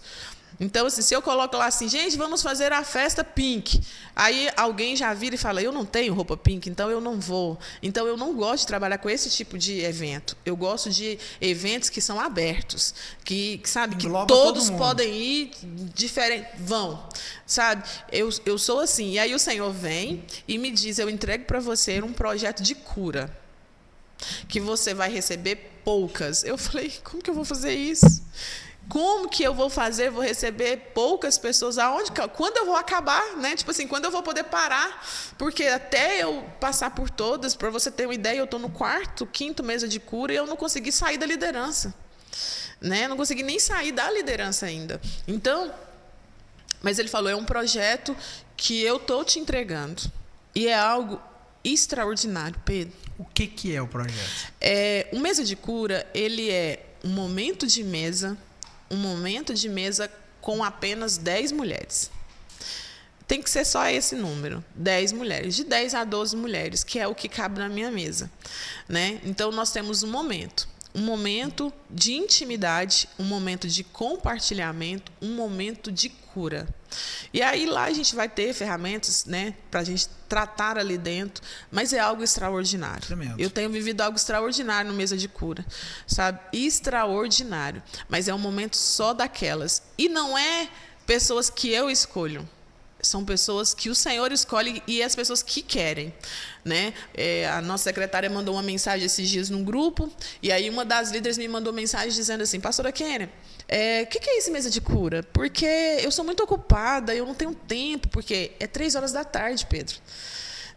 S2: Então, assim, se eu coloco lá assim, gente, vamos fazer a festa pink. Aí alguém já vira e fala, eu não tenho roupa pink, então eu não vou. Então, eu não gosto de trabalhar com esse tipo de evento. Eu gosto de eventos que são abertos, que sabe, que todos podem ir diferente. Vão, sabe? Eu sou assim. E aí o Senhor vem e me diz, eu entrego para você um projeto de cura, que você vai receber poucas. Eu falei, como que eu vou fazer isso? Como que eu vou fazer? Vou receber poucas pessoas? Aonde? Quando eu vou acabar, né? Tipo assim, quando eu vou poder parar? Porque até eu passar por todas, para você ter uma ideia, eu estou no quinto mesa de cura e eu não consegui sair da liderança, né? Não consegui nem sair da liderança ainda. Então, mas ele falou, é um projeto que eu estou te entregando e é algo extraordinário, Pedro.
S1: O que é o projeto?
S2: O Mesa de Cura, ele é um momento de mesa com apenas 10 mulheres. tem que ser só esse número, 10 mulheres, de 10 a 12 mulheres, que é o que cabe na minha mesa, né? Então, nós temos um momento de intimidade, um momento de compartilhamento, um momento de cura. E aí lá a gente vai ter ferramentas, né, para a gente tratar ali dentro, mas é algo extraordinário.
S1: Tremendo.
S2: Eu tenho vivido algo extraordinário no Mesa de Cura, sabe? Extraordinário. Mas é um momento só daquelas. E não é pessoas que eu escolho. São pessoas que o Senhor escolhe e as pessoas que querem, né? A nossa secretária mandou uma mensagem esses dias num grupo, e aí uma das líderes me mandou mensagem dizendo assim: pastora Kênia, o que é esse Mesa de Cura? Porque eu sou muito ocupada, eu não tenho tempo, porque é 3 horas da tarde, Pedro.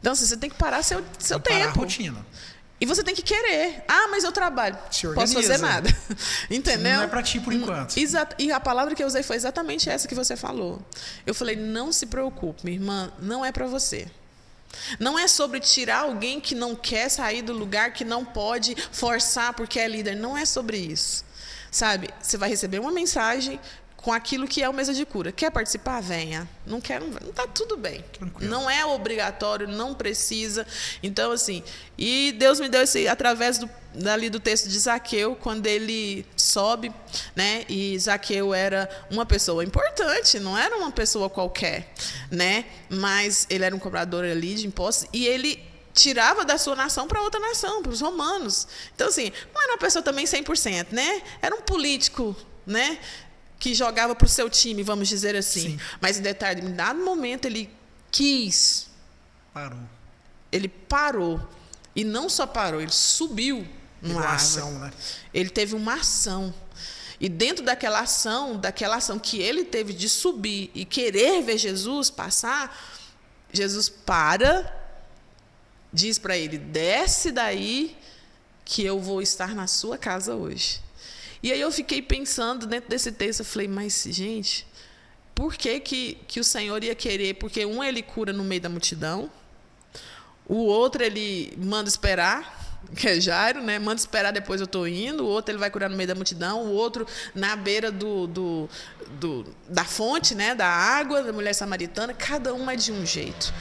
S2: Então, assim, você tem que parar seu tempo.
S1: Parar a rotina.
S2: E você tem que querer. Ah, mas eu trabalho.
S1: Se organiza.
S2: Posso fazer nada. Entendeu?
S1: Não é para ti por enquanto.
S2: Exato. E a palavra que eu usei foi exatamente essa que você falou. Eu falei: não se preocupe, minha irmã, não é para você. Não é sobre tirar alguém que não quer sair do lugar, que não pode forçar porque é líder. Não é sobre isso. Sabe? Você vai receber uma mensagem com aquilo que é o Mesa de Cura. Quer participar? Venha. Não quer? Não está tudo bem.
S1: Tranquilo.
S2: Não é obrigatório, não precisa. Então, assim, e Deus me deu esse, através dali do texto de Zaqueu, quando ele sobe, né? E Zaqueu era uma pessoa importante, não era uma pessoa qualquer, né? Mas ele era um cobrador ali de impostos e ele tirava da sua nação para outra nação, para os romanos. Então, assim, não era uma pessoa também 100%, né? Era um político, né? Que jogava para o seu time, vamos dizer assim. Sim. Mas em determinado momento ele quis. Ele parou. E não só parou, ele subiu numa ação, né? Ele teve uma ação. E dentro daquela ação que ele teve de subir e querer ver Jesus passar, Jesus diz para ele: desce daí que eu vou estar na sua casa hoje. E aí eu fiquei pensando dentro desse texto, eu falei: mas, gente, por que o Senhor ia querer? Porque ele cura no meio da multidão, o outro ele manda esperar, que é Jairo, né? Manda esperar, depois eu estou indo. O outro ele vai curar no meio da multidão, o outro na beira da fonte, né? Da água, da mulher samaritana. Cada uma é de um jeito.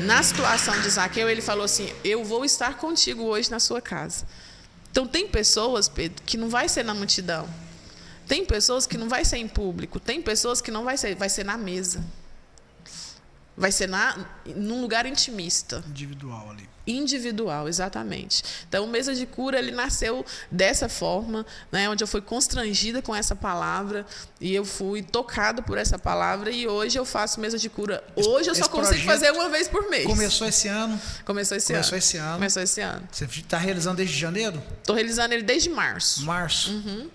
S2: Na situação de Zaqueu, ele falou assim: eu vou estar contigo hoje na sua casa. Então, tem pessoas, Pedro, que não vai ser na multidão. Tem pessoas que não vai ser em público. Tem pessoas que não vai ser na mesa. Vai ser num lugar intimista.
S1: Individual ali.
S2: Individual, exatamente. Então, o Mesa de Cura, ele nasceu dessa forma, né, onde eu fui constrangida com essa palavra e eu fui tocada por essa palavra, e hoje eu faço Mesa de Cura. Hoje eu só consigo fazer uma vez por mês.
S1: Começou esse ano?
S2: Começou esse ano.
S1: Você está realizando desde janeiro?
S2: Estou realizando ele desde março.
S1: Uhum.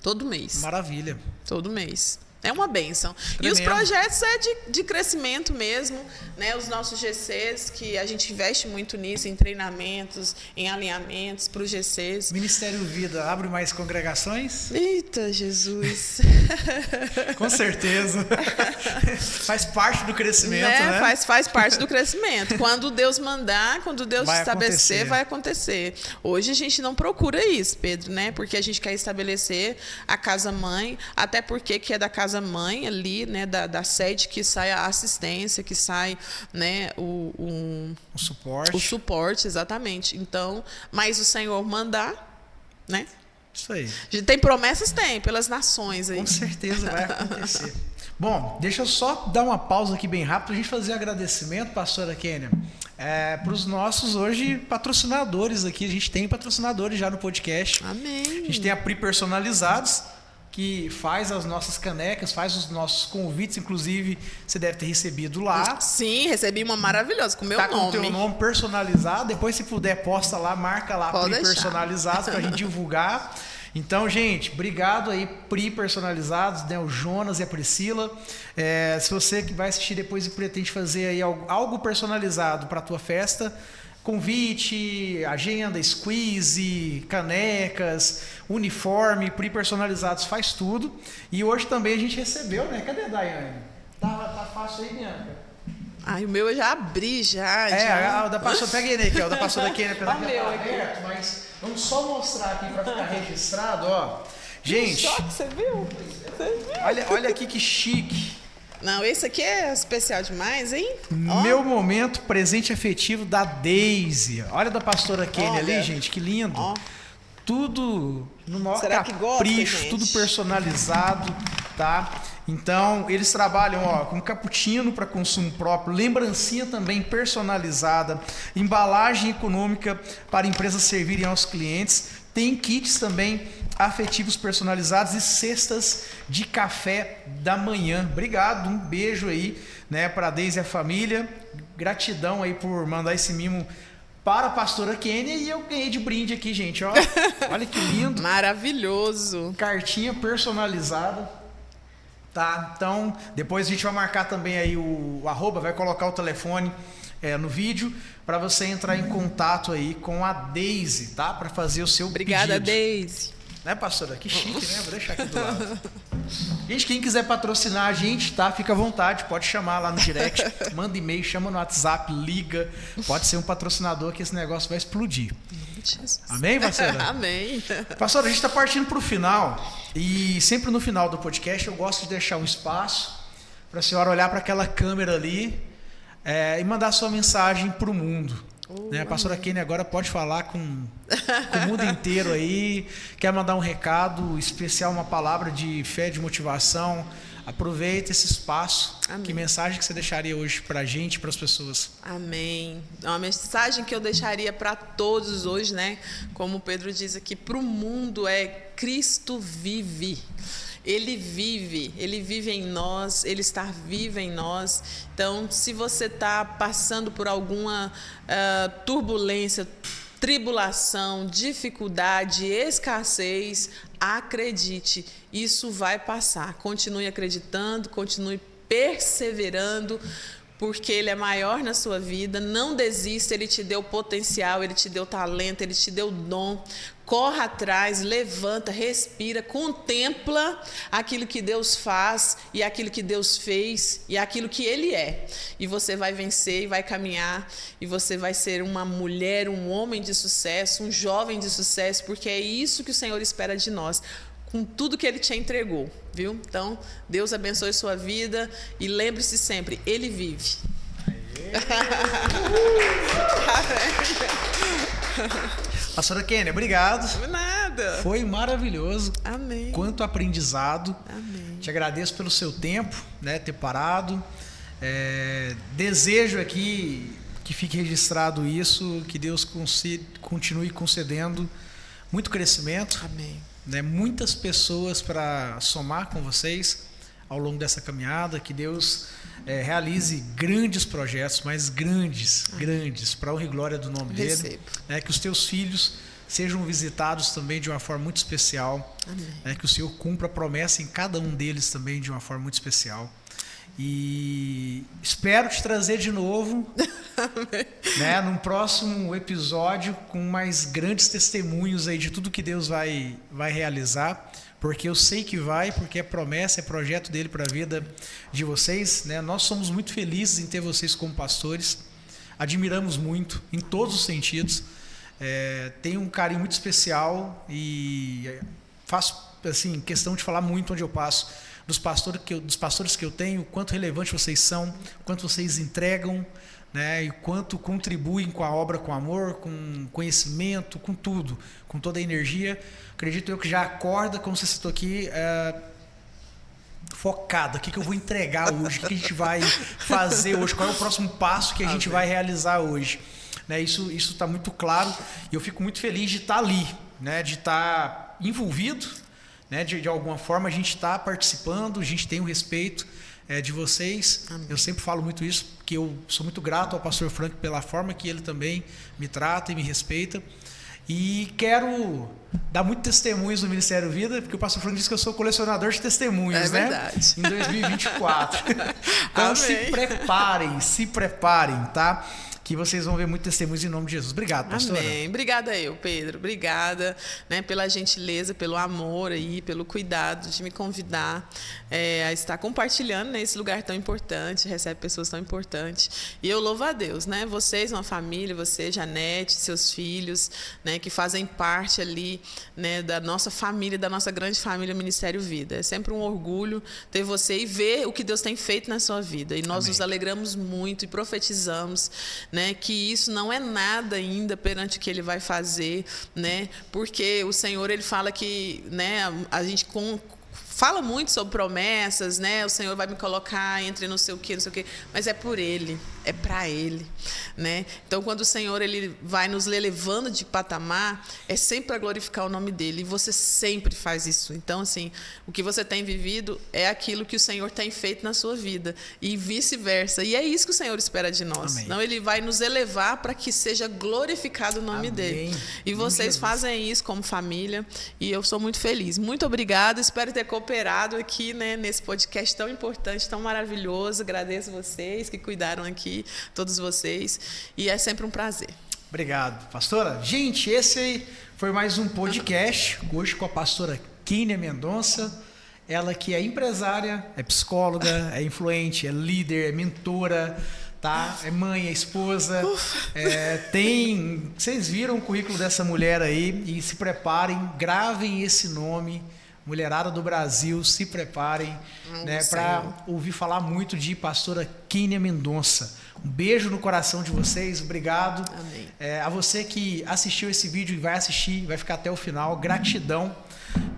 S2: Todo mês.
S1: Maravilha.
S2: Todo mês. É uma bênção.
S1: Tremendo.
S2: E os projetos de crescimento mesmo, né? Os nossos GCs, que a gente investe muito nisso, em treinamentos, em alinhamentos para os GCs.
S1: Ministério Vida abre mais congregações?
S2: Eita, Jesus!
S1: Com certeza. Faz parte do crescimento, né?
S2: Faz parte do crescimento. Quando Deus mandar, quando Deus estabelecer, vai acontecer. Hoje a gente não procura isso, Pedro, né? Porque a gente quer estabelecer a casa-mãe, até porque que é da casa mãe ali, né, da sede que sai a assistência, que sai, né, o
S1: suporte.
S2: O suporte, exatamente. Então, mas o Senhor mandar, né?
S1: Isso aí.
S2: Tem promessas? Tem, pelas nações aí.
S1: Com certeza vai acontecer. Bom, deixa eu só dar uma pausa aqui bem rápido, a gente fazer um agradecimento, pastora Kênia, para os nossos hoje patrocinadores aqui. A gente tem patrocinadores já no podcast.
S2: Amém.
S1: A gente tem a Pri Personalizados, que faz as nossas canecas, faz os nossos convites, inclusive você deve ter recebido lá.
S2: Sim, recebi uma maravilhosa, com o meu nome.
S1: Tá com o teu nome personalizado, depois se puder posta lá, marca lá
S2: Pode
S1: Pri
S2: deixar.
S1: Personalizados pra gente divulgar. Então, gente, obrigado aí, Pri Personalizados, né, o Jonas e a Priscila. Se você que vai assistir depois e pretende fazer aí algo personalizado para a tua festa, convite, agenda, squeeze, canecas, uniforme, Pri Personalizados faz tudo. E hoje também a gente recebeu, né? Cadê a Daiane? Tá fácil aí, Bianca?
S2: Ai, o meu eu já abri, já.
S1: O da pastora, pega ele aqui, ó, o da pastora aqui, né? Pela meu aberto, mas vamos só mostrar aqui para ficar registrado, ó. Gente,
S2: choque, você viu?
S1: olha aqui que chique.
S2: Não, esse aqui é especial demais, hein?
S1: Meu momento presente afetivo da Deise. Olha da pastora Kenny ali, gente, que lindo. Ó. Tudo no maior capricho, tudo personalizado, tá? Então, eles trabalham com cappuccino para consumo próprio, lembrancinha também personalizada, embalagem econômica para empresas servirem aos clientes, tem kits também afetivos personalizados e cestas de café da manhã. Obrigado, um beijo aí, né, para a Deise e a família. Gratidão aí por mandar esse mimo para a pastora Kênia, e eu ganhei de brinde aqui, gente, ó. Olha que lindo.
S2: Maravilhoso.
S1: Cartinha personalizada. Tá, então depois a gente vai marcar também aí o arroba, vai colocar o telefone no vídeo para você entrar em contato aí com a Deise, tá? Para fazer o seu pedido.
S2: Obrigada, Deise.
S1: Né, pastora? Que chique, né? Vou deixar aqui do lado. Gente, quem quiser patrocinar a gente, tá? Fica à vontade, pode chamar lá no direct, manda e-mail, chama no WhatsApp, liga. Pode ser um patrocinador que esse negócio vai explodir. Jesus. Amém, pastora?
S2: Amém.
S1: Pastora, a gente está partindo para o final e sempre no final do podcast eu gosto de deixar um espaço para a senhora olhar para aquela câmera ali e mandar sua mensagem para o mundo. Né? A pastora Kenny agora pode falar com o mundo inteiro aí, quer mandar um recado especial, uma palavra de fé, de motivação. Aproveita esse espaço. Amém. Que mensagem que você deixaria hoje para a gente, para as pessoas?
S2: Amém. Uma mensagem que eu deixaria para todos hoje, né? Como o Pedro diz aqui, para o mundo é: Cristo vive. Ele vive em nós, Ele está vivo em nós. Então, se você está passando por alguma turbulência, tribulação, dificuldade, escassez, acredite, isso vai passar. Continue acreditando, continue perseverando, porque Ele é maior na sua vida. Não desista, Ele te deu potencial, Ele te deu talento, Ele te deu dom. Corra atrás, levanta, respira, contempla aquilo que Deus faz e aquilo que Deus fez e aquilo que Ele é. E você vai vencer e vai caminhar e você vai ser uma mulher, um homem de sucesso, um jovem de sucesso, porque é isso que o Senhor espera de nós, com tudo que Ele te entregou, viu? Então, Deus abençoe sua vida e lembre-se sempre, Ele vive.
S1: Pastora Kenny, obrigado.
S2: Nada.
S1: Foi maravilhoso.
S2: Amém.
S1: Quanto aprendizado.
S2: Amém.
S1: Te agradeço pelo seu tempo, né, ter parado. Desejo aqui que fique registrado isso, que Deus continue concedendo muito crescimento.
S2: Amém.
S1: Né, muitas pessoas para somar com vocês ao longo dessa caminhada, que Deus realize grandes projetos, mas grandes, para a honra e glória do nome dele. Que os teus filhos sejam visitados também de uma forma muito especial. Que o Senhor cumpra a promessa em cada um deles também de uma forma muito especial. E espero te trazer de novo num próximo episódio com mais grandes testemunhos aí de tudo que Deus vai realizar, porque eu sei que vai, porque é promessa, é projeto dele para a vida de vocês, né? Nós somos muito felizes em ter vocês como pastores, admiramos muito em todos os sentidos, tenho um carinho muito especial e faço assim, questão de falar muito onde eu passo dos pastores que eu tenho, quanto relevante vocês são, quanto vocês entregam, né, e quanto contribuem com a obra com amor, com conhecimento, com tudo, com toda a energia. Acredito eu que já acorda, como você citou aqui, focada. O que eu vou entregar hoje? O que a gente vai fazer hoje? Qual é o próximo passo que a gente vai realizar hoje? Né, isso está muito claro e eu fico muito feliz de estar ali, né, de estar envolvido, né, de alguma forma a gente está participando, a gente tem o respeito de vocês. Amém. Eu sempre falo muito isso, que eu sou muito grato ao pastor Frank pela forma que ele também me trata e me respeita. E quero dar muito testemunhos no Ministério Vida, porque o pastor Frank disse que eu sou colecionador de testemunhos, né?
S2: Verdade.
S1: Em 2024. Então se preparem, tá? que vocês vão ver muitos testemunhos em nome de Jesus. Obrigado, pastora.
S2: Amém. Obrigada eu, Pedro. Obrigada, né, pela gentileza, pelo amor aí, pelo cuidado de me convidar a estar compartilhando nesse lugar tão importante, recebe pessoas tão importantes. E eu louvo a Deus, né? Vocês, uma família, você, Janete, seus filhos, né, que fazem parte ali, né, da nossa família, da nossa grande família Ministério Vida. É sempre um orgulho ter você e ver o que Deus tem feito na sua vida. E nós nos alegramos muito e profetizamos, né, que isso não é nada ainda perante o que Ele vai fazer, né, porque o Senhor, Ele fala que, né, a gente fala muito sobre promessas, né? O Senhor vai me colocar entre não sei o quê, mas é por Ele, é para Ele, né? Então, quando o Senhor Ele vai nos levando de patamar, é sempre para glorificar o nome dEle, e você sempre faz isso. Então, assim, o que você tem vivido é aquilo que o Senhor tem feito na sua vida, e vice-versa. E é isso que o Senhor espera de nós.
S1: Amém.
S2: Então, Ele vai nos elevar para que seja glorificado o nome dEle. E vocês fazem isso como família, e eu sou muito feliz. Muito obrigada, espero ter cooperado aqui, né, nesse podcast tão importante, tão maravilhoso. Agradeço vocês que cuidaram aqui, todos vocês, e é sempre um prazer.
S1: Obrigado, pastora. Gente, esse aí foi mais um podcast, hoje com a pastora Kênia Mendonça, ela que é empresária, é psicóloga, é influente, é líder, é mentora, tá? É mãe, é esposa, vocês viram o currículo dessa mulher aí, e se preparem, gravem esse nome. Mulherada do Brasil, se preparem, né, para ouvir falar muito de pastora Kênia Mendonça. Um beijo no coração de vocês, obrigado.
S2: Amém.
S1: A você que assistiu esse vídeo e vai assistir, vai ficar até o final, gratidão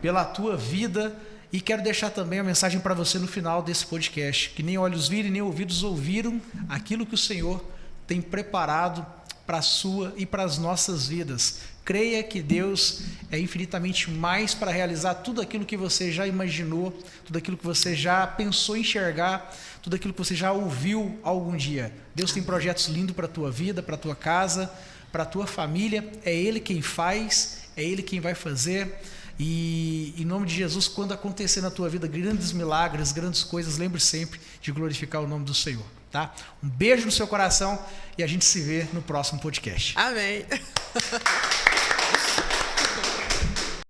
S1: pela tua vida. E quero deixar também a mensagem para você no final desse podcast, que nem olhos viram, nem ouvidos ouviram aquilo que o Senhor tem preparado para a sua e para as nossas vidas. Creia que Deus é infinitamente mais para realizar tudo aquilo que você já imaginou, tudo aquilo que você já pensou enxergar, tudo aquilo que você já ouviu algum dia. Deus tem projetos lindos para a tua vida, para a tua casa, para a tua família. É Ele quem faz, é Ele quem vai fazer. E em nome de Jesus, quando acontecer na tua vida grandes milagres, grandes coisas, lembre sempre de glorificar o nome do Senhor. Tá? Um beijo no seu coração e a gente se vê no próximo podcast.
S2: Amém.